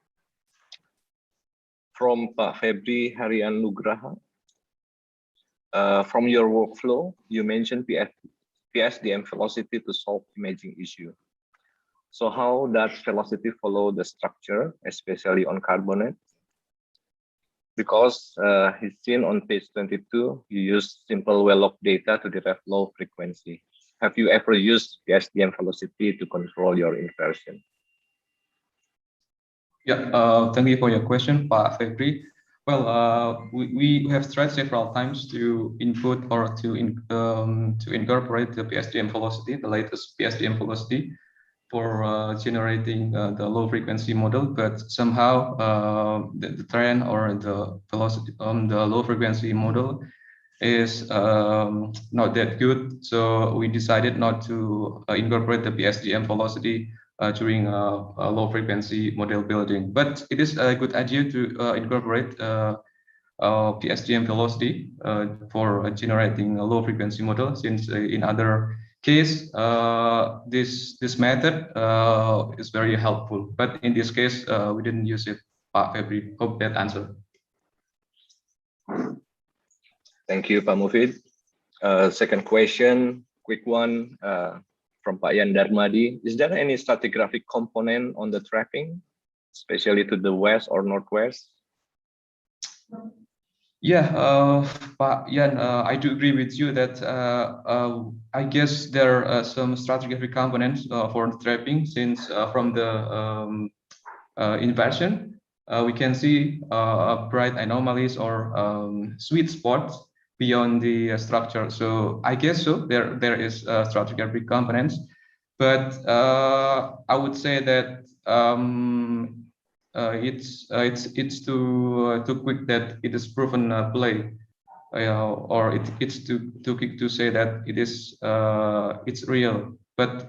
from Pak Febri Harian Nugraha. From your workflow, you mentioned PSDM velocity to solve imaging issue. So how does velocity follow the structure, especially on carbonate? Because it's seen on page 22, you use simple well-log data to derive low frequency. Have you ever used PSDM velocity to control your inversion? Yeah, thank you for your question, Pak Febri. Well, we have tried several times to input or to incorporate the PSDM velocity, the latest PSDM velocity, for generating the low frequency model, but somehow the trend or the velocity on the low frequency model is not that good. So we decided not to incorporate the PSDM velocity during a low frequency model building. But it is a good idea to incorporate PSDM velocity for generating a low frequency model, since in other case this method is very helpful, but in this case we didn't use it. Pak Febri, hope that answer. Thank you, Pak Mufid. Second question, quick one from Pak Yan Darmadi. Is there any stratigraphic component on the trapping, especially to the west or northwest? Yeah, Pak Yan, I do agree with you that I guess there are some stratigraphic components for the trapping, since from the inversion, we can see bright anomalies or sweet spots beyond the structure. So I guess so. There is stratigraphic components, but I would say that it's too quick that it is proven play, or it's too quick to say that it is it's real. But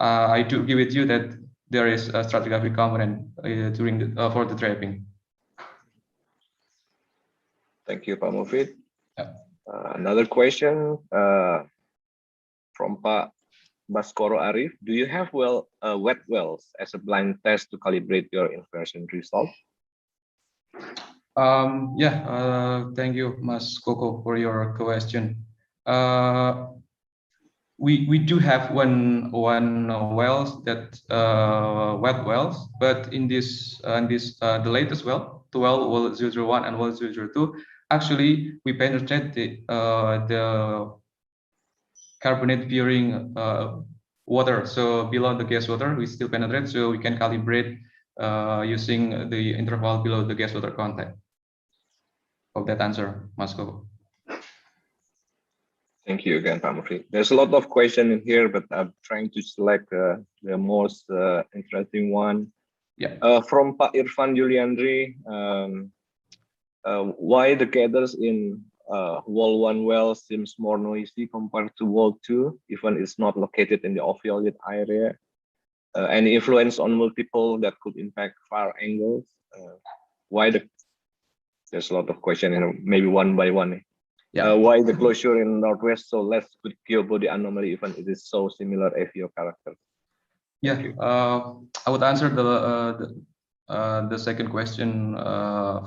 I do agree with you that there is a stratigraphic component during for the trapping. Thank you, Pak Mufid. Yeah. Another question from Pak Baskoro Arif. Do you have wet wells as a blind test to calibrate your inversion result? Thank you, Mas Koko, for your question. We do have one wells that wet wells, but in this the latest well, 001 and 002, actually we penetrate the carbonate bearing water. So below the gas water, we still penetrate, so we can calibrate using the interval below the gas water contact. Hope that answer, Mas Koko. Thank you again, Pak Mufid. There's a lot of questions in here, but I'm trying to select the most interesting one. Yeah. From Pak Irfan Juliandri, why the gathers in wall 1 well seems more noisy compared to wall 2, even it's not located in the ophiolite area? Any influence on multiple that could impact far angles? There's a lot of questions, maybe one by one. Yeah. Why the closure in northwest so less with geobody anomaly, even it is so similar AVO character? Yeah, I would answer the second question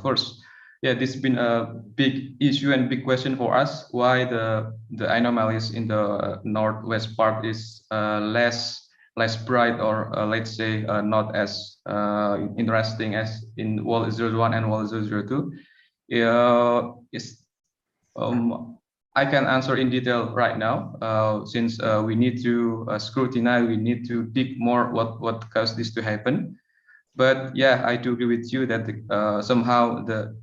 first. Yeah, this has been a big issue and big question for us. Why the anomalies in the northwest part is less bright, or let's say not as interesting as in wall 01 and wall 002. I can answer in detail right now, since we need to scrutinize, we need to dig more what caused this to happen. But yeah, I do agree with you that somehow the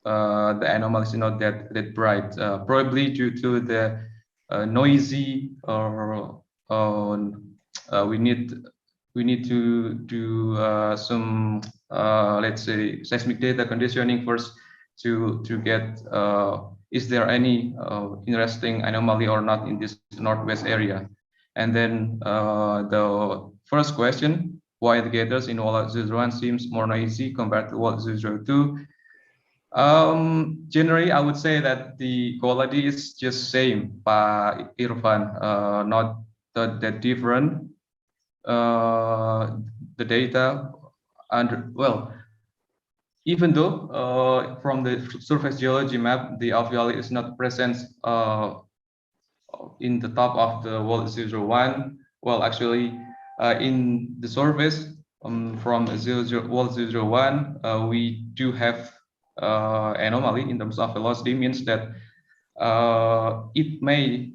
anomaly is not that bright, probably due to the noisy, or we need to do some let's say seismic data conditioning first to get is there any interesting anomaly or not in this northwest area. And then the first question, why the gathers in wall 01 seems more noisy compared to wall 002. Generally, I would say that the quality is just same, Pak Irfan, not that different. The data, and well, even though from the surface geology map, the ophiolite is not present in the top of the wall 01. Well, actually, in the surface from wall 01, we do have anomaly in terms of velocity, means that it may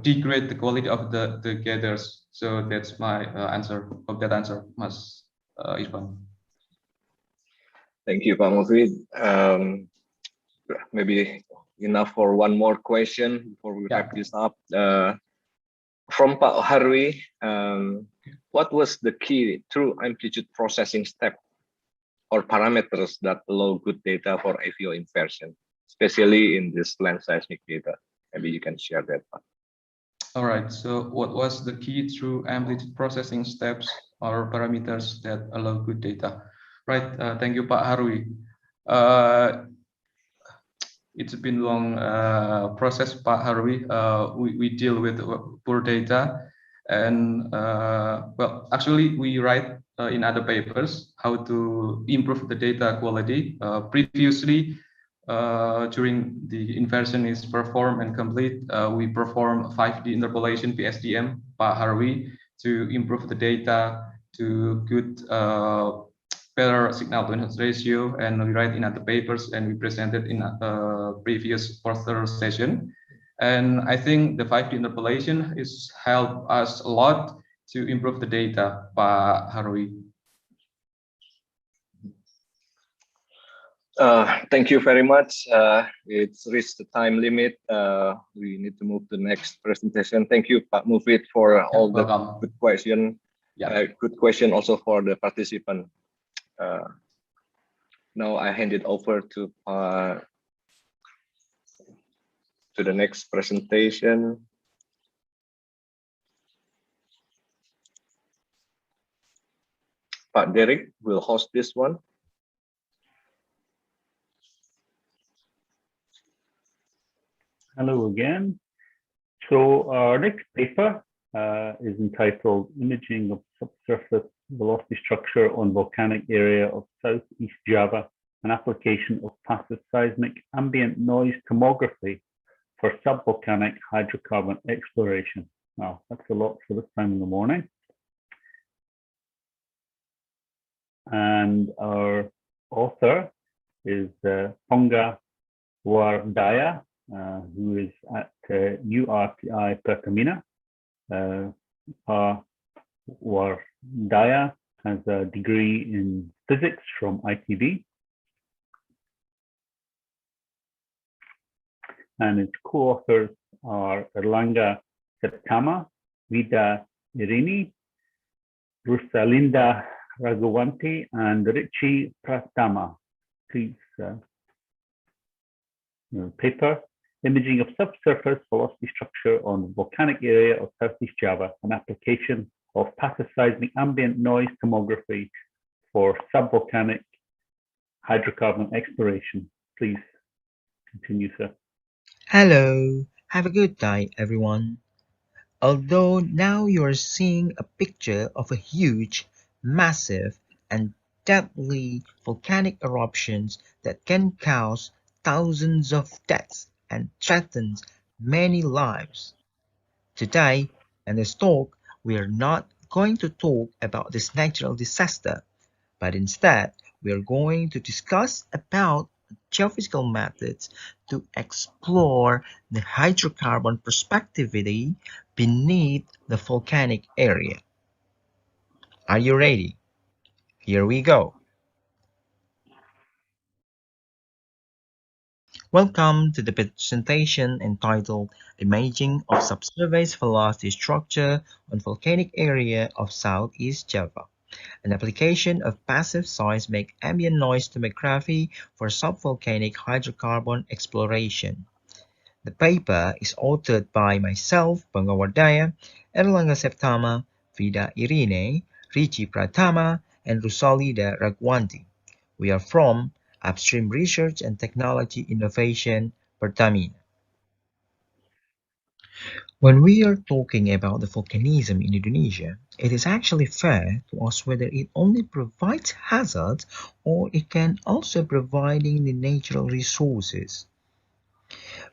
degrade the quality of the gathers. So that's my answer. Hope that answer, Mas Irfan. Thank you, Pak Mufid. Maybe enough for one more question before we wrap this up. From Pak Harwi, what was the key true amplitude processing step or parameters that allow good data for AVO inversion, especially in this land seismic data? Maybe you can share that, Pak. All right. So what was the key true amplitude processing steps or parameters that allow good data? Right. Thank you, Pak Harwi. It's been long process, Pak Harwi. We deal with poor data, and well, actually, we write in other papers how to improve the data quality. Previously, during the inversion is performed and complete, we perform 5D interpolation PSDM, Pak Harwi, to improve the data to good better signal to noise ratio, and we write in other papers, and we presented in a previous poster session. And I think the 5D interpolation is helped us a lot to improve the data, Pak Harwi. Thank you very much. It's reached the time limit. We need to move to the next presentation. Thank you, Pak Mufid, for all the good question. Good question also for the participant. Now I hand it over to the next presentation. Pak Derek will host this one. Hello again. So our next paper is entitled Imaging of Subsurface Velocity Structure on Volcanic Area of Southeast Java, an application of passive seismic ambient noise tomography for sub-volcanic hydrocarbon exploration. Wow, that's a lot for this time in the morning. And our author is Ponga Wardaya, who is at URTI Pertamina. Wardaya has a degree in physics from ITB. And its co-authors are Erlangga Septama, Vida Irini, Rusalinda Raghuvanti, and Richie Pratama. Please, paper, Imaging of Subsurface Velocity Structure on Volcanic Area of Southeast Java, an application of passive seismic ambient noise tomography for sub-volcanic hydrocarbon exploration. Please continue, sir. Hello, have a good day, everyone. Although now you're seeing a picture of a huge, massive, and deadly volcanic eruptions that can cause thousands of deaths and threaten many lives. Today, in this talk, we are not going to talk about this natural disaster, but instead, we are going to discuss about geophysical methods to explore the hydrocarbon perspectivity beneath the volcanic area. Are you ready? Here we go. Welcome to the presentation entitled Imaging of Subsurface Velocity Structure on Volcanic Area of Southeast Java, an application of passive seismic ambient noise tomography for subvolcanic hydrocarbon exploration. The paper is authored by myself, Ponga Wardaya, Erlangga Septama, Vida Irene, Richie Pratama, and Rusalida Raghuvanti. We are from Upstream Research and Technology Innovation, Pertamina. When we are talking about the volcanism in Indonesia, it is actually fair to ask whether it only provides hazards or it can also providing the natural resources.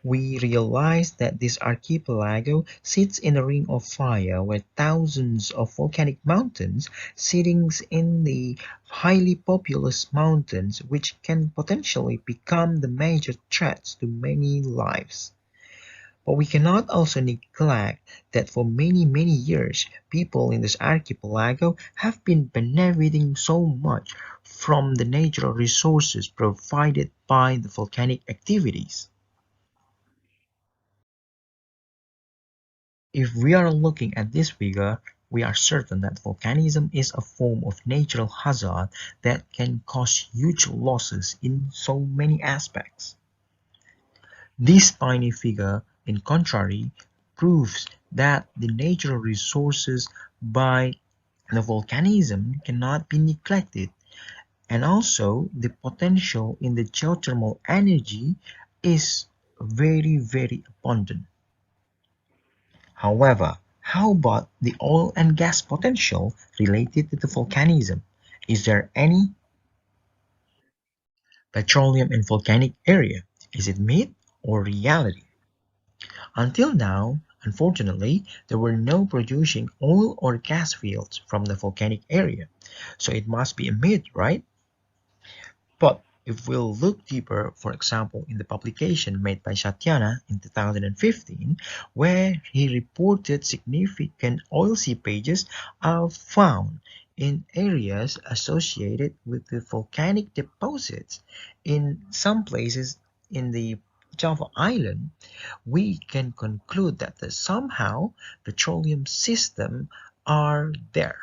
We realize that this archipelago sits in a ring of fire where thousands of volcanic mountains sitting in the highly populous mountains which can potentially become the major threats to many lives. But we cannot also neglect that for many years, people in this archipelago have been benefiting so much from the natural resources provided by the volcanic activities. If we are looking at this figure, we are certain that volcanism is a form of natural hazard that can cause huge losses in so many aspects. This tiny figure, in contrary, proves that the natural resources by the volcanism cannot be neglected, and also the potential in the geothermal energy is very abundant. However, how about the oil and gas potential related to the volcanism? Is there any? Petroleum in volcanic area, is it myth or reality? Until now, unfortunately, there were no producing oil or gas fields from the volcanic area, so it must be a myth, right? But if we'll look deeper, for example, in the publication made by Satyana in 2015, where he reported significant oil seepages are found in areas associated with the volcanic deposits. In some places in the Java Island, we can conclude that somehow petroleum systems are there.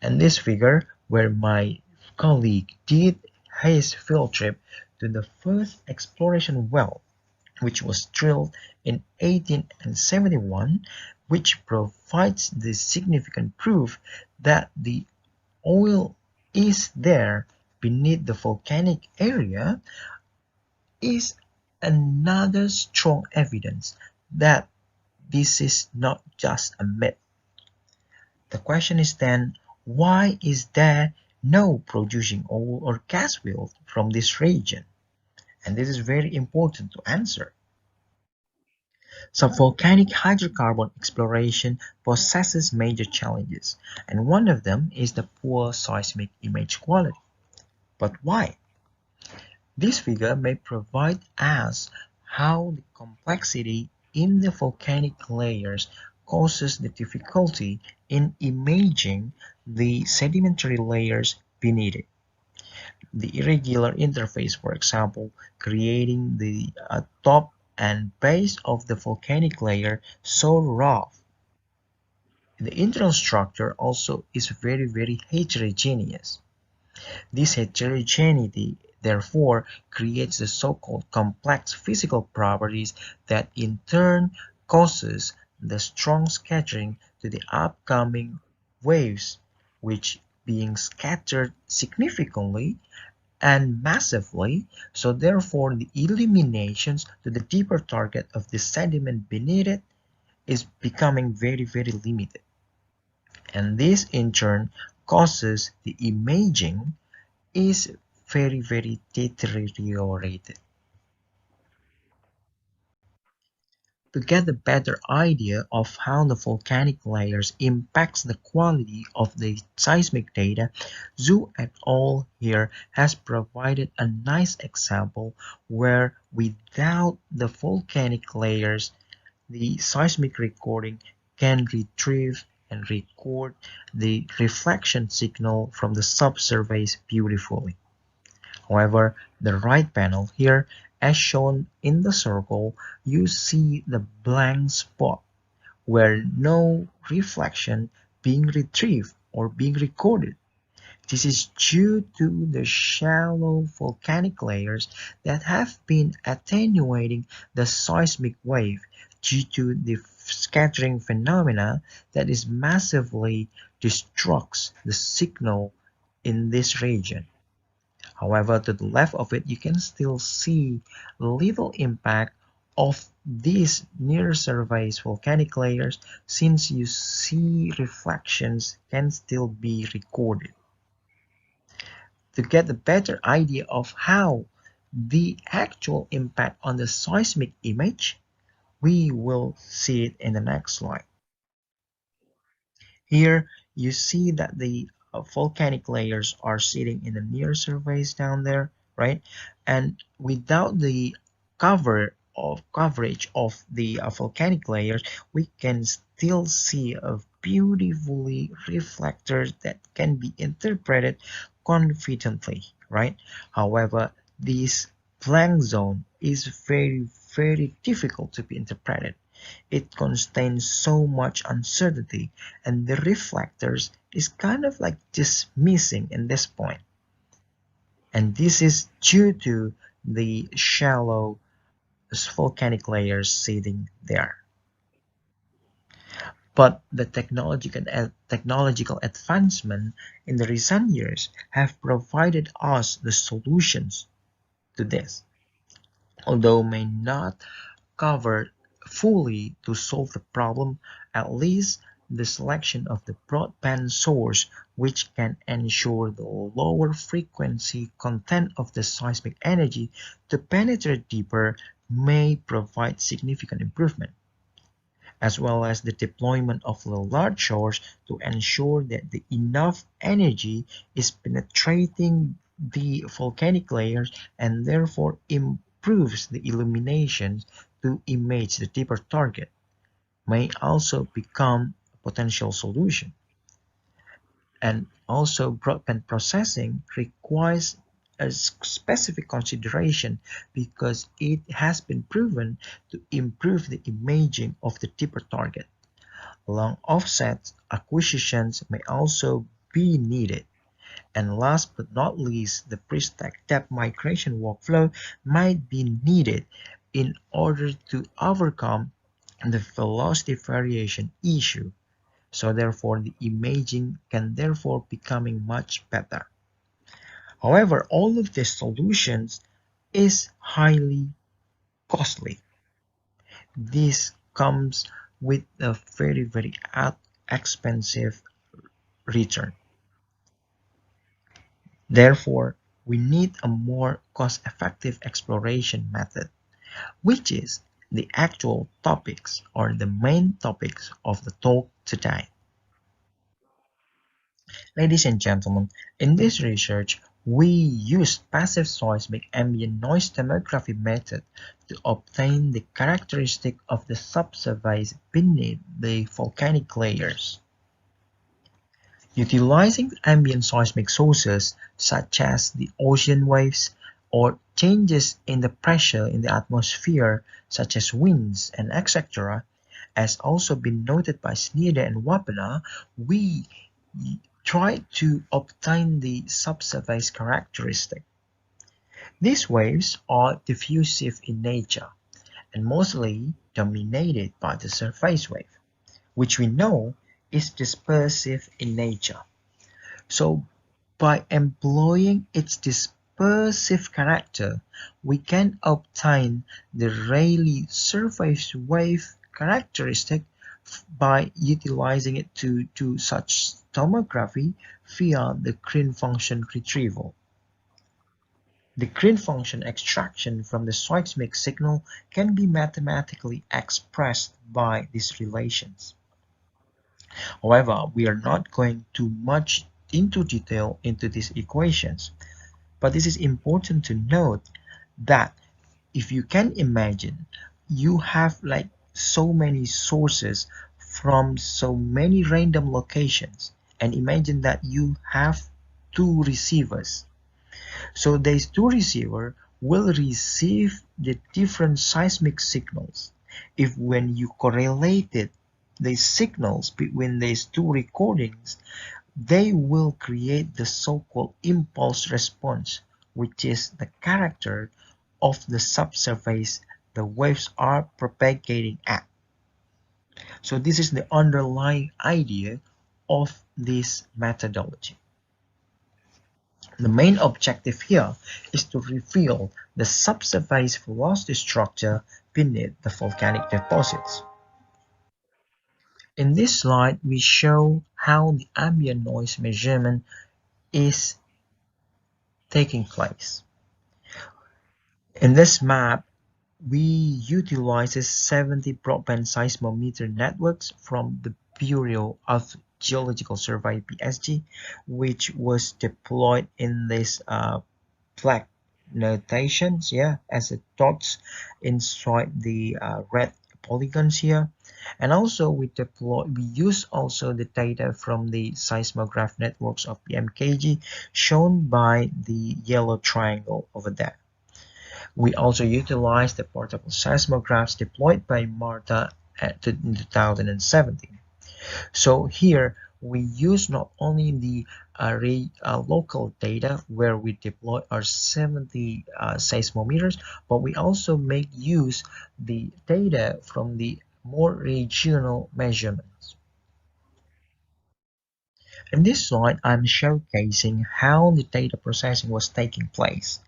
And this figure, where my colleague did his field trip to the first exploration well, which was drilled in 1871, which provides the significant proof that the oil is there beneath the volcanic area, is another strong evidence that this is not just a myth. The question is then, why is there no producing oil or gas field from this region? And this is very important to answer. Subvolcanic hydrocarbon exploration possesses major challenges, and one of them is the poor seismic image quality. But why? This figure may provide us how the complexity in the volcanic layers causes the difficulty in imaging the sedimentary layers beneath it. The irregular interface, for example, creating the top and base of the volcanic layer so rough. The internal structure also is very heterogeneous. This heterogeneity therefore creates the so-called complex physical properties that in turn causes the strong scattering to the upcoming waves, which being scattered significantly and massively, so therefore the illuminations to the deeper target of the sediment beneath it is becoming very limited. And this in turn causes the imaging is very deteriorated. To get a better idea of how the volcanic layers impacts the quality of the seismic data, Zhu et al. Here has provided a nice example where without the volcanic layers, the seismic recording can retrieve and record the reflection signal from the subsurface beautifully. However, the right panel here, as shown in the circle, you see the blank spot where no reflection being retrieved or being recorded. This is due to the shallow volcanic layers that have been attenuating the seismic wave due to the scattering phenomena that is massively destructs the signal in this region. However, to the left of it, you can still see little impact of these near-surface volcanic layers, since you see reflections can still be recorded. To get a better idea of how the actual impact on the seismic image, we will see it in the next slide. Here you see that the volcanic layers are sitting in the near surface down there, right? And without the coverage of the volcanic layers, we can still see a beautifully reflectors that can be interpreted confidently, right? However, this blank zone is very difficult to be interpreted. It contains so much uncertainty, and the reflectors is kind of like just missing in this point. And this is due to the shallow volcanic layers sitting there. But the technological advancement in the recent years have provided us the solutions to this, although may not cover fully to solve the problem. At least the selection of the broadband source, which can ensure the lower frequency content of the seismic energy to penetrate deeper, may provide significant improvement, as well as the deployment of the large source to ensure that the enough energy is penetrating the volcanic layers and therefore improves the illumination to image the deeper target, may also become a potential solution. And also broadband processing requires a specific consideration because it has been proven to improve the imaging of the deeper target. Long offset acquisitions may also be needed. And last but not least, the pre-stack depth migration workflow might be needed in order to overcome the velocity variation issue. So therefore, the imaging can therefore becoming much better. However, all of these solutions is highly costly. This comes with a very expensive return. Therefore, we need a more cost-effective exploration method, which is the actual topics or the main topics of the talk today. Ladies and gentlemen, in this research, we used passive seismic ambient noise tomography method to obtain the characteristic of the subsurface beneath the volcanic layers. Utilizing ambient seismic sources such as the ocean waves or changes in the pressure in the atmosphere such as winds and etc., as also been noted by Sneeder and Wapena, we try to obtain the subsurface characteristic. These waves are diffusive in nature and mostly dominated by the surface wave, which we know is dispersive in nature. So by employing its dispersive character, we can obtain the Rayleigh surface wave characteristic by utilizing it to do such tomography via the green function retrieval. The green function extraction from the seismic signal can be mathematically expressed by these relations. However, we are not going too much into detail into these equations, but this is important to note that if you can imagine you have like so many sources from so many random locations, and imagine that you have two receivers. So these two receivers will receive the different seismic signals. If when you correlated the signals between these two recordings, they will create the so-called impulse response, which is the character of the subsurface the waves are propagating at. So this is the underlying idea of this methodology. The main objective here is to reveal the subsurface velocity structure beneath the volcanic deposits. In this slide, we show how the ambient noise measurement is taking place. In this map, we utilize 70 broadband seismometer networks from the Bureau of Geological Survey (BSG), which was deployed in this black notations, as the dots inside the red polygons here. And also we use also the data from the seismograph networks of PMKG shown by the yellow triangle over there. We also utilize the portable seismographs deployed by Marta in 2017. So here we use not only the local data where we deploy our 70 seismometers, but we also make use the data from the more regional measurements. In this slide, I'm showcasing how the data processing was taking place.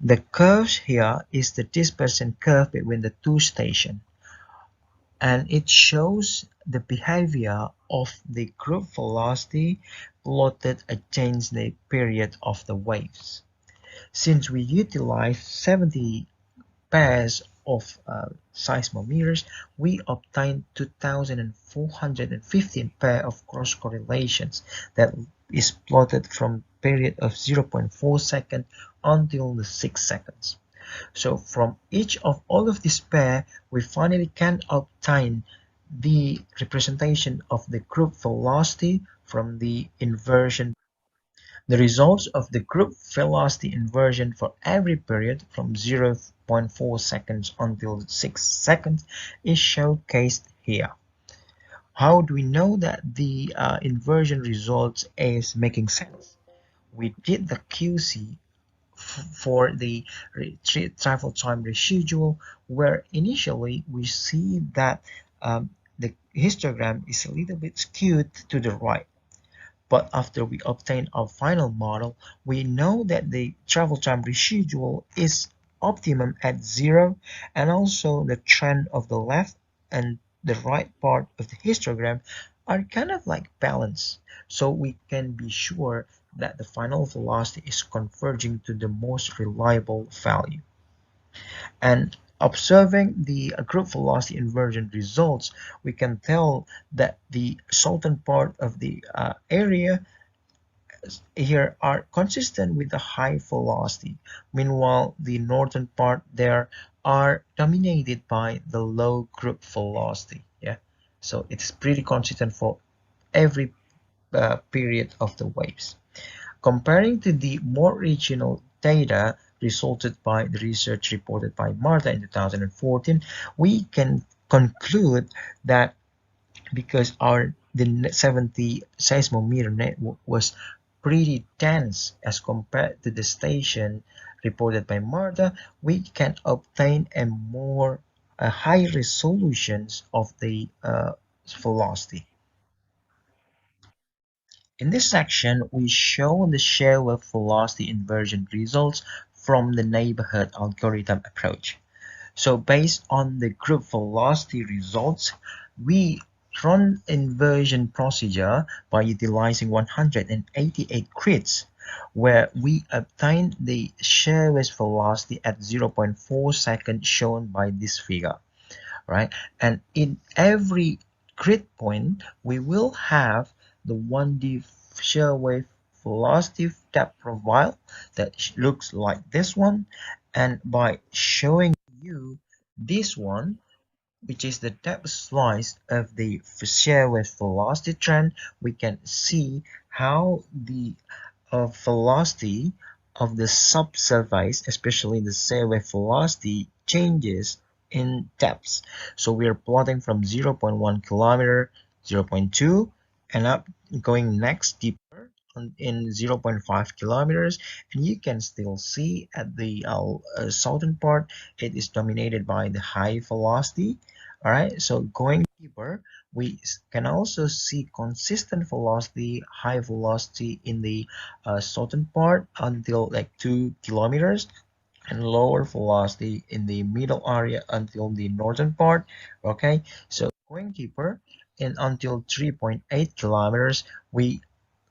The curves here is the dispersion curve between the two stations, and it shows the behavior of the group velocity plotted against the period of the waves. Since we utilize 70 pairs of seismometers, we obtained 2,415 pair of cross correlations that is plotted from period of 0.4 seconds until the 6 seconds. So from each of all of these pair, we finally can obtain the representation of the group velocity from the inversion. The results of the group velocity inversion for every period from 0.4 seconds until 6 seconds is showcased here. How do we know that the inversion results is making sense? We did the QC for the travel time residual, where initially we see that the histogram is a little bit skewed to the right. But after we obtain our final model, we know that the travel time residual is optimum at 0, and also the trend of the left and the right part of the histogram are kind of like balanced. So we can be sure that the final velocity is converging to the most reliable value. And observing the group velocity inversion results, we can tell that the southern part of the area here are consistent with the high velocity. Meanwhile, the northern part there are dominated by the low group velocity. Yeah, so it's pretty consistent for every period of the waves. Comparing to the more regional data resulted by the research reported by Marta in 2014, we can conclude that because the 70 seismometer network was pretty dense as compared to the station reported by Marta, we can obtain a high resolutions of the velocity. In this section, we show the shear wave velocity inversion results from the neighborhood algorithm approach. So based on the group velocity results, we run inversion procedure by utilizing 188 grids, where we obtain the shear wave velocity at 0.4 seconds shown by this figure, right? And in every grid point, we will have the 1D shear wave velocity depth profile that looks like this one, and by showing you this one, which is the depth slice of the shear wave velocity trend, we can see how the velocity of the subsurface, especially the shear wave velocity, changes in depths. So we are plotting from 0.1 kilometer, 0.2, and up going next deeper in 0.5 kilometers, and you can still see at the southern part it is dominated by the high velocity. All right, so going deeper, we can also see consistent velocity, high velocity in the southern part until like 2 kilometers, and lower velocity in the middle area until the northern part. Okay, so going deeper in until 3.8 kilometers, we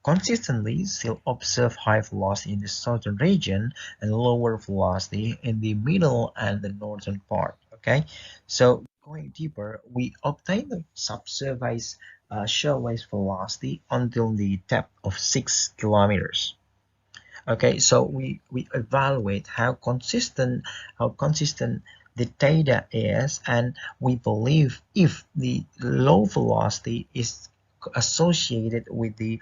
consistently still observe high velocity in the southern region and lower velocity in the middle and the northern part. Okay, so going deeper, we obtain the subsurface shear wave velocity until the depth of 6 kilometers. Okay, so we evaluate how consistent the data is, and we believe if the low velocity is associated with the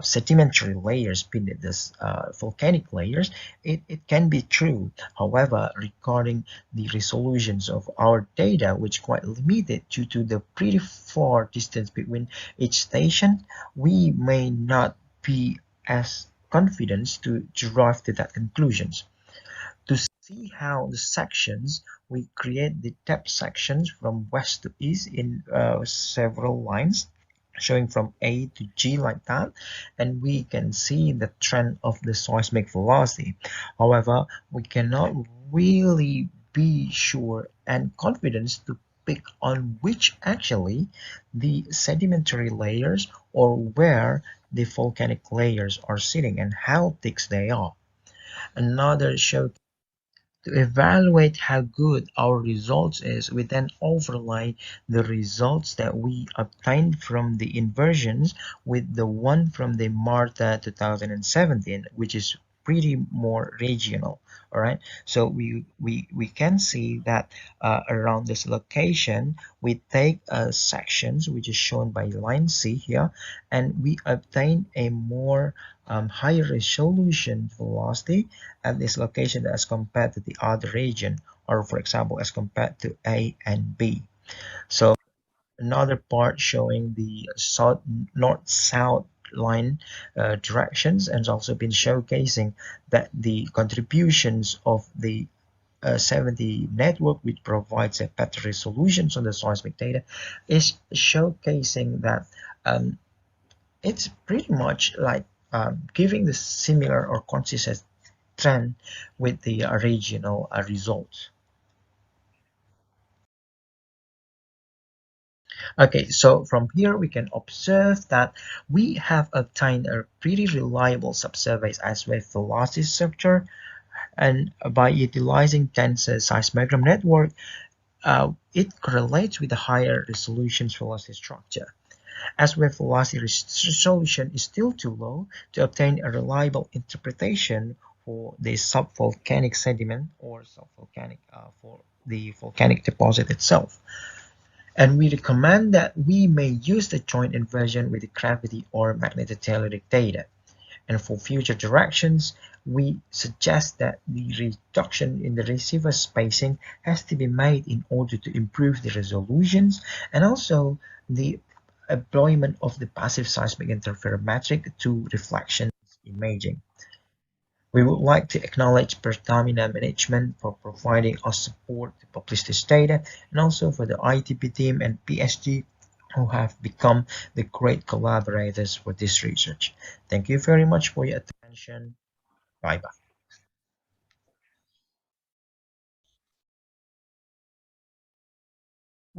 sedimentary layers beneath this volcanic layers, it can be true. However, regarding the resolutions of our data, which quite limited due to the pretty far distance between each station, we may not be as confident to derive to that conclusions. To see how the sections, we create the depth sections from west to east in several lines, showing from A to G like that, and we can see the trend of the seismic velocity. However, we cannot really be sure and confident to pick on which actually the sedimentary layers or where the volcanic layers are sitting and how thick they are. Another show to evaluate how good our results is, we then overlay the results that we obtained from the inversions with the one from the Marta 2017, which is pretty more regional. All right, so we can see that around this location we take sections which is shown by line C here, and we obtain a more higher resolution velocity at this location as compared to the other region, or for example as compared to A and B. So another part showing the south north-south line directions, and also been showcasing that the contributions of the 70 network, which provides a better resolutions on the seismic data, is showcasing that it's pretty much like giving the similar or consistent trend with the regional results. Okay, so from here we can observe that we have obtained a pretty reliable subsurface ice-wave velocity structure, and by utilizing dense seismogram network, it correlates with the higher resolution velocity structure. As wave velocity resolution is still too low to obtain a reliable interpretation for the sub-volcanic sediment or sub-volcanic for the volcanic deposit itself. And we recommend that we may use the joint inversion with the gravity or magnetotelluric data. And for future directions, we suggest that the reduction in the receiver spacing has to be made in order to improve the resolutions, and also the employment of the passive seismic interferometric to reflection imaging. We would like to acknowledge Pertamina management for providing us support to publish this data, and also for the ITP team and PSG who have become the great collaborators for this research. Thank you very much for your attention. Bye bye.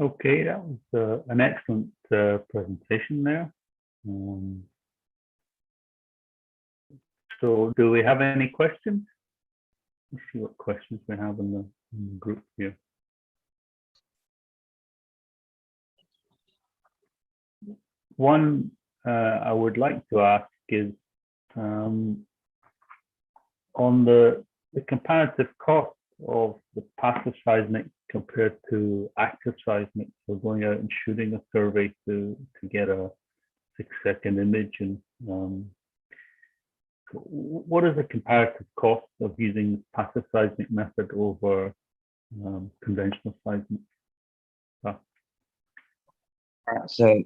Okay, that was an excellent presentation there. So do we have any questions? Let's see what questions we have in the group here. One I would like to ask is on the comparative cost of the passive seismic compared to active seismic. So going out and shooting a survey to get a 6-second image, and what is the comparative cost of using the passive seismic method over conventional seismic? So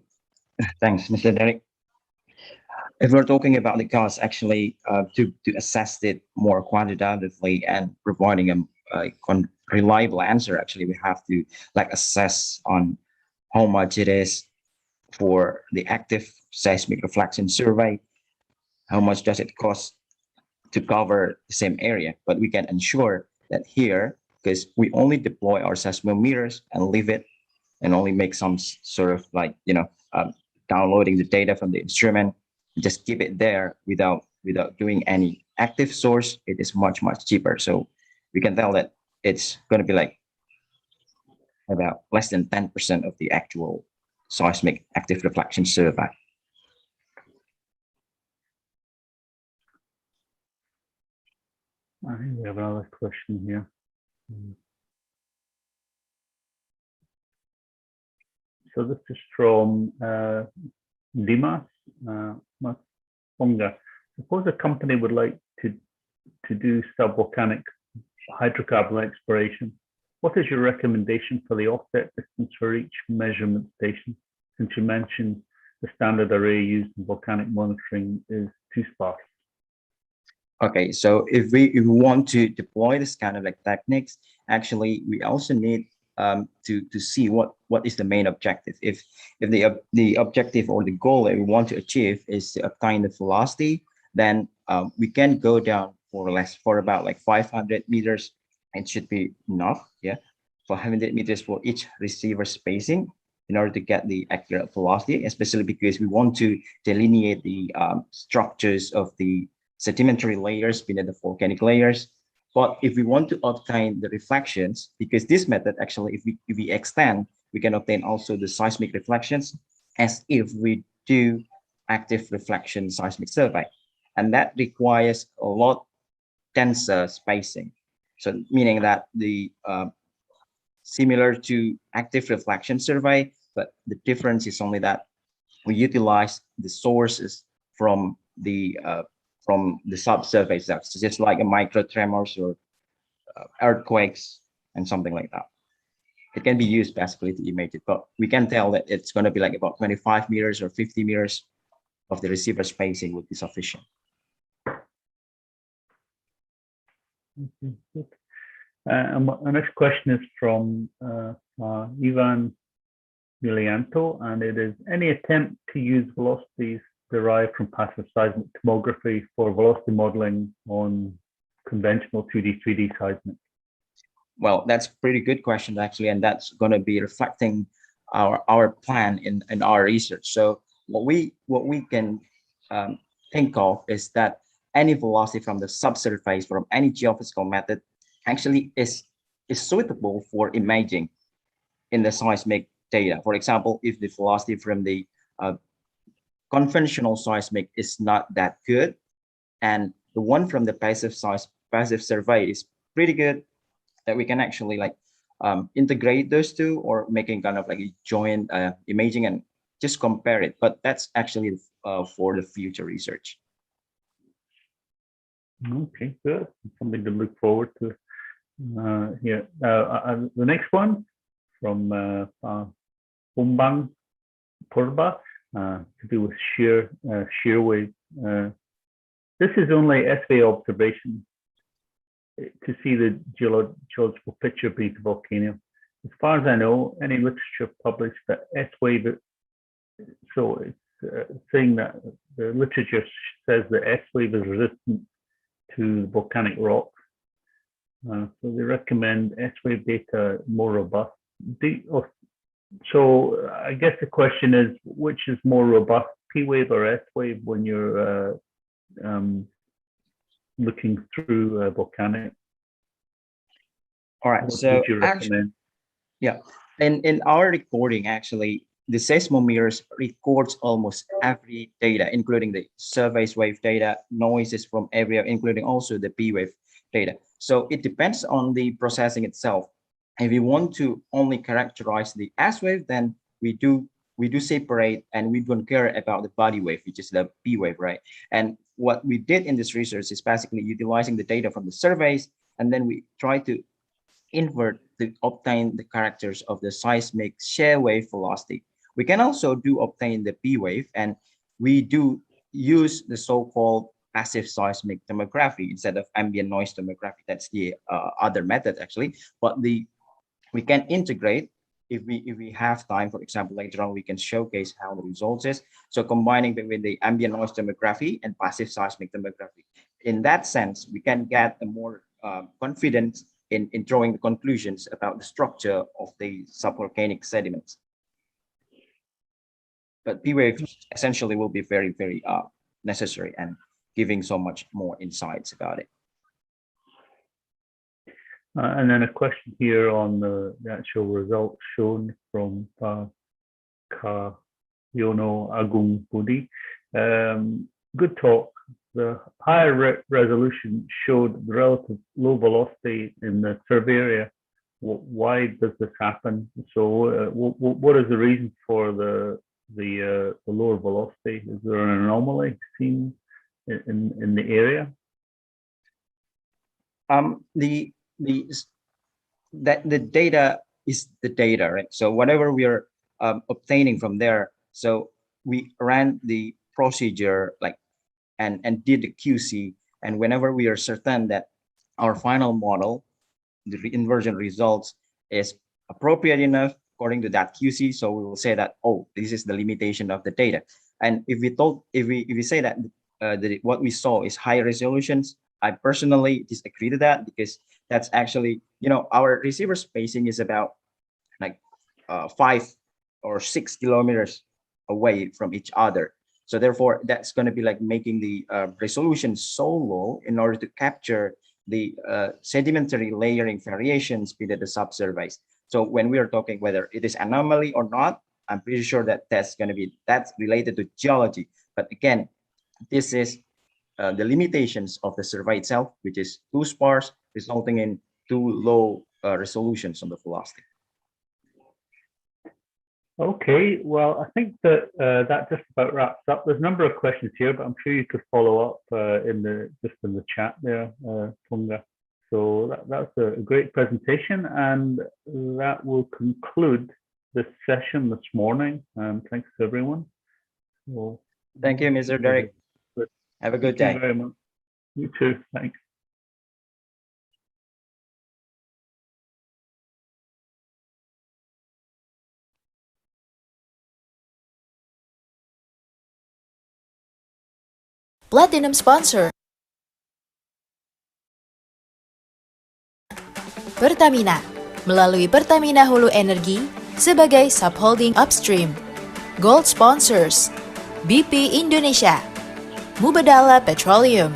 thanks, Mr. Derek. If we're talking about the cost, actually, to assess it more quantitatively and providing a reliable answer, actually, we have to assess on how much it is for the active seismic reflection survey, how much does it cost to cover the same area. But we can ensure that here, because we only deploy our seismometers and leave it and only make some sort of downloading the data from the instrument, just keep it there without doing any active source, it is much cheaper. So we can tell that it's going to be about less than 10% of the actual seismic active reflection survey. I think we have another question here. So this is from Dimas Masponga. Suppose a company would like to do sub-volcanic hydrocarbon exploration. What is your recommendation for the offset distance for each measurement station? Since you mentioned the standard array used in volcanic monitoring is too sparse. Okay, so if we want to deploy this kind of techniques, actually we also need to see what is the main objective. If the objective or the goal that we want to achieve is to obtain the velocity, then we can go down for about 500 meters. It should be enough, yeah, for 100 meters for each receiver spacing in order to get the accurate velocity, especially because we want to delineate the structures of the sedimentary layers beneath the volcanic layers. But if we want to obtain the reflections, because this method actually, if we extend, we can obtain also the seismic reflections as if we do active reflection seismic survey. And that requires a lot denser spacing. So meaning that the similar to active reflection survey, but the difference is only that we utilize the sources from the subsurface depths, just like a micro tremors or earthquakes and something like that. It can be used basically to image it, but we can tell that it's going to be like about 25 meters or 50 meters of the receiver spacing would be sufficient. Okay, good. Our next question is from Ivan Milianto, and it is: any attempt to use velocities derived from passive seismic tomography for velocity modeling on conventional 2D, 3D seismic? Well, that's a pretty good question actually, and that's going to be reflecting our plan in our research. So what we can think of is that any velocity from the subsurface from any geophysical method actually is suitable for imaging in the seismic data. For example, if the velocity from the conventional seismic is not that good, and the one from the passive survey is pretty good, that we can actually like integrate those two or making kind of like a joint imaging and just compare it. But that's actually for the future research. Okay, good. Something to look forward to. Here, the next one from Umbang Purba, to do with shear wave. This is only S-wave observation to see the geological picture beneath the volcano. As far as I know, any literature published that S-wave, so it's saying that the literature says that S-wave is resistant to volcanic rock. So they recommend S-wave data more robust. So I guess the question is, which is more robust, P-wave or S-wave when you're looking through volcanic? All right, What so would you recommend? Yeah, in our recording, actually, the seismometers records almost every data, including the surface wave data, noises from everywhere, including also the P-wave data. So it depends on the processing itself. If we want to only characterize the S-wave, then we do separate, and we don't care about the body wave, which is the P-wave, right? And what we did in this research is basically utilizing the data from the surveys, and then we try to invert to obtain the characters of the seismic shear wave velocity. We can also obtain the P wave, and we do use the so-called passive seismic tomography instead of ambient noise tomography. That's the other method actually. But we can integrate if we have time. For example, later on we can showcase how the results is. So combining between the ambient noise tomography and passive seismic tomography. In that sense, we can get a more confidence in drawing the conclusions about the structure of the subvolcanic sediments. But P-wave essentially will be very, very necessary and giving so much more insights about it. And then a question here on the actual results shown from Ka Yono Agung Budi. Good talk. The higher resolution showed the relative low velocity in the survey area. Why does this happen? So what is the reason for the lower velocity? Is there an anomaly seen in the area? The data is the data, right? So whatever we are obtaining from there, so we ran the procedure like and did the QC, and whenever we are certain that our final model, the inversion results, is appropriate enough according to that QC, so we will say that, oh, this is the limitation of the data. And if we say that what we saw is high resolutions, I personally disagree to that, because that's actually, our receiver spacing is about like 5 or 6 kilometers away from each other. So therefore, that's going to be like making the resolution so low in order to capture the sedimentary layering variations within the subsurface. So when we are talking whether it is anomaly or not, I'm pretty sure that that's related to geology. But again, this is the limitations of the survey itself, which is too sparse, resulting in too low resolutions on the velocity. Okay, well, I think that that just about wraps up. There's a number of questions here, but I'm sure you could follow up in the chat there, Tonga. So that's a great presentation, and that will conclude this session this morning. Thanks to everyone. Well, thank you, Mr. Derek. Have a good day. Thank you very much. You too. Thanks. Platinum sponsor Pertamina, melalui Pertamina Hulu Energi sebagai subholding upstream. Gold sponsors BP Indonesia, Mubadala Petroleum,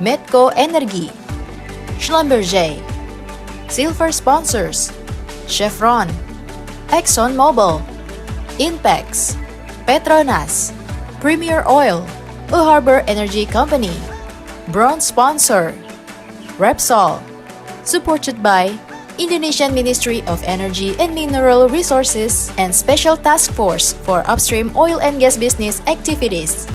Medco Energi, Schlumberger. Silver sponsors Chevron, ExxonMobil, Inpex, Petronas, Premier Oil, A Harbor Energy Company. Bronze sponsor Repsol, supported by Indonesian Ministry of Energy and Mineral Resources and Special Task Force for Upstream Oil and Gas Business Activities.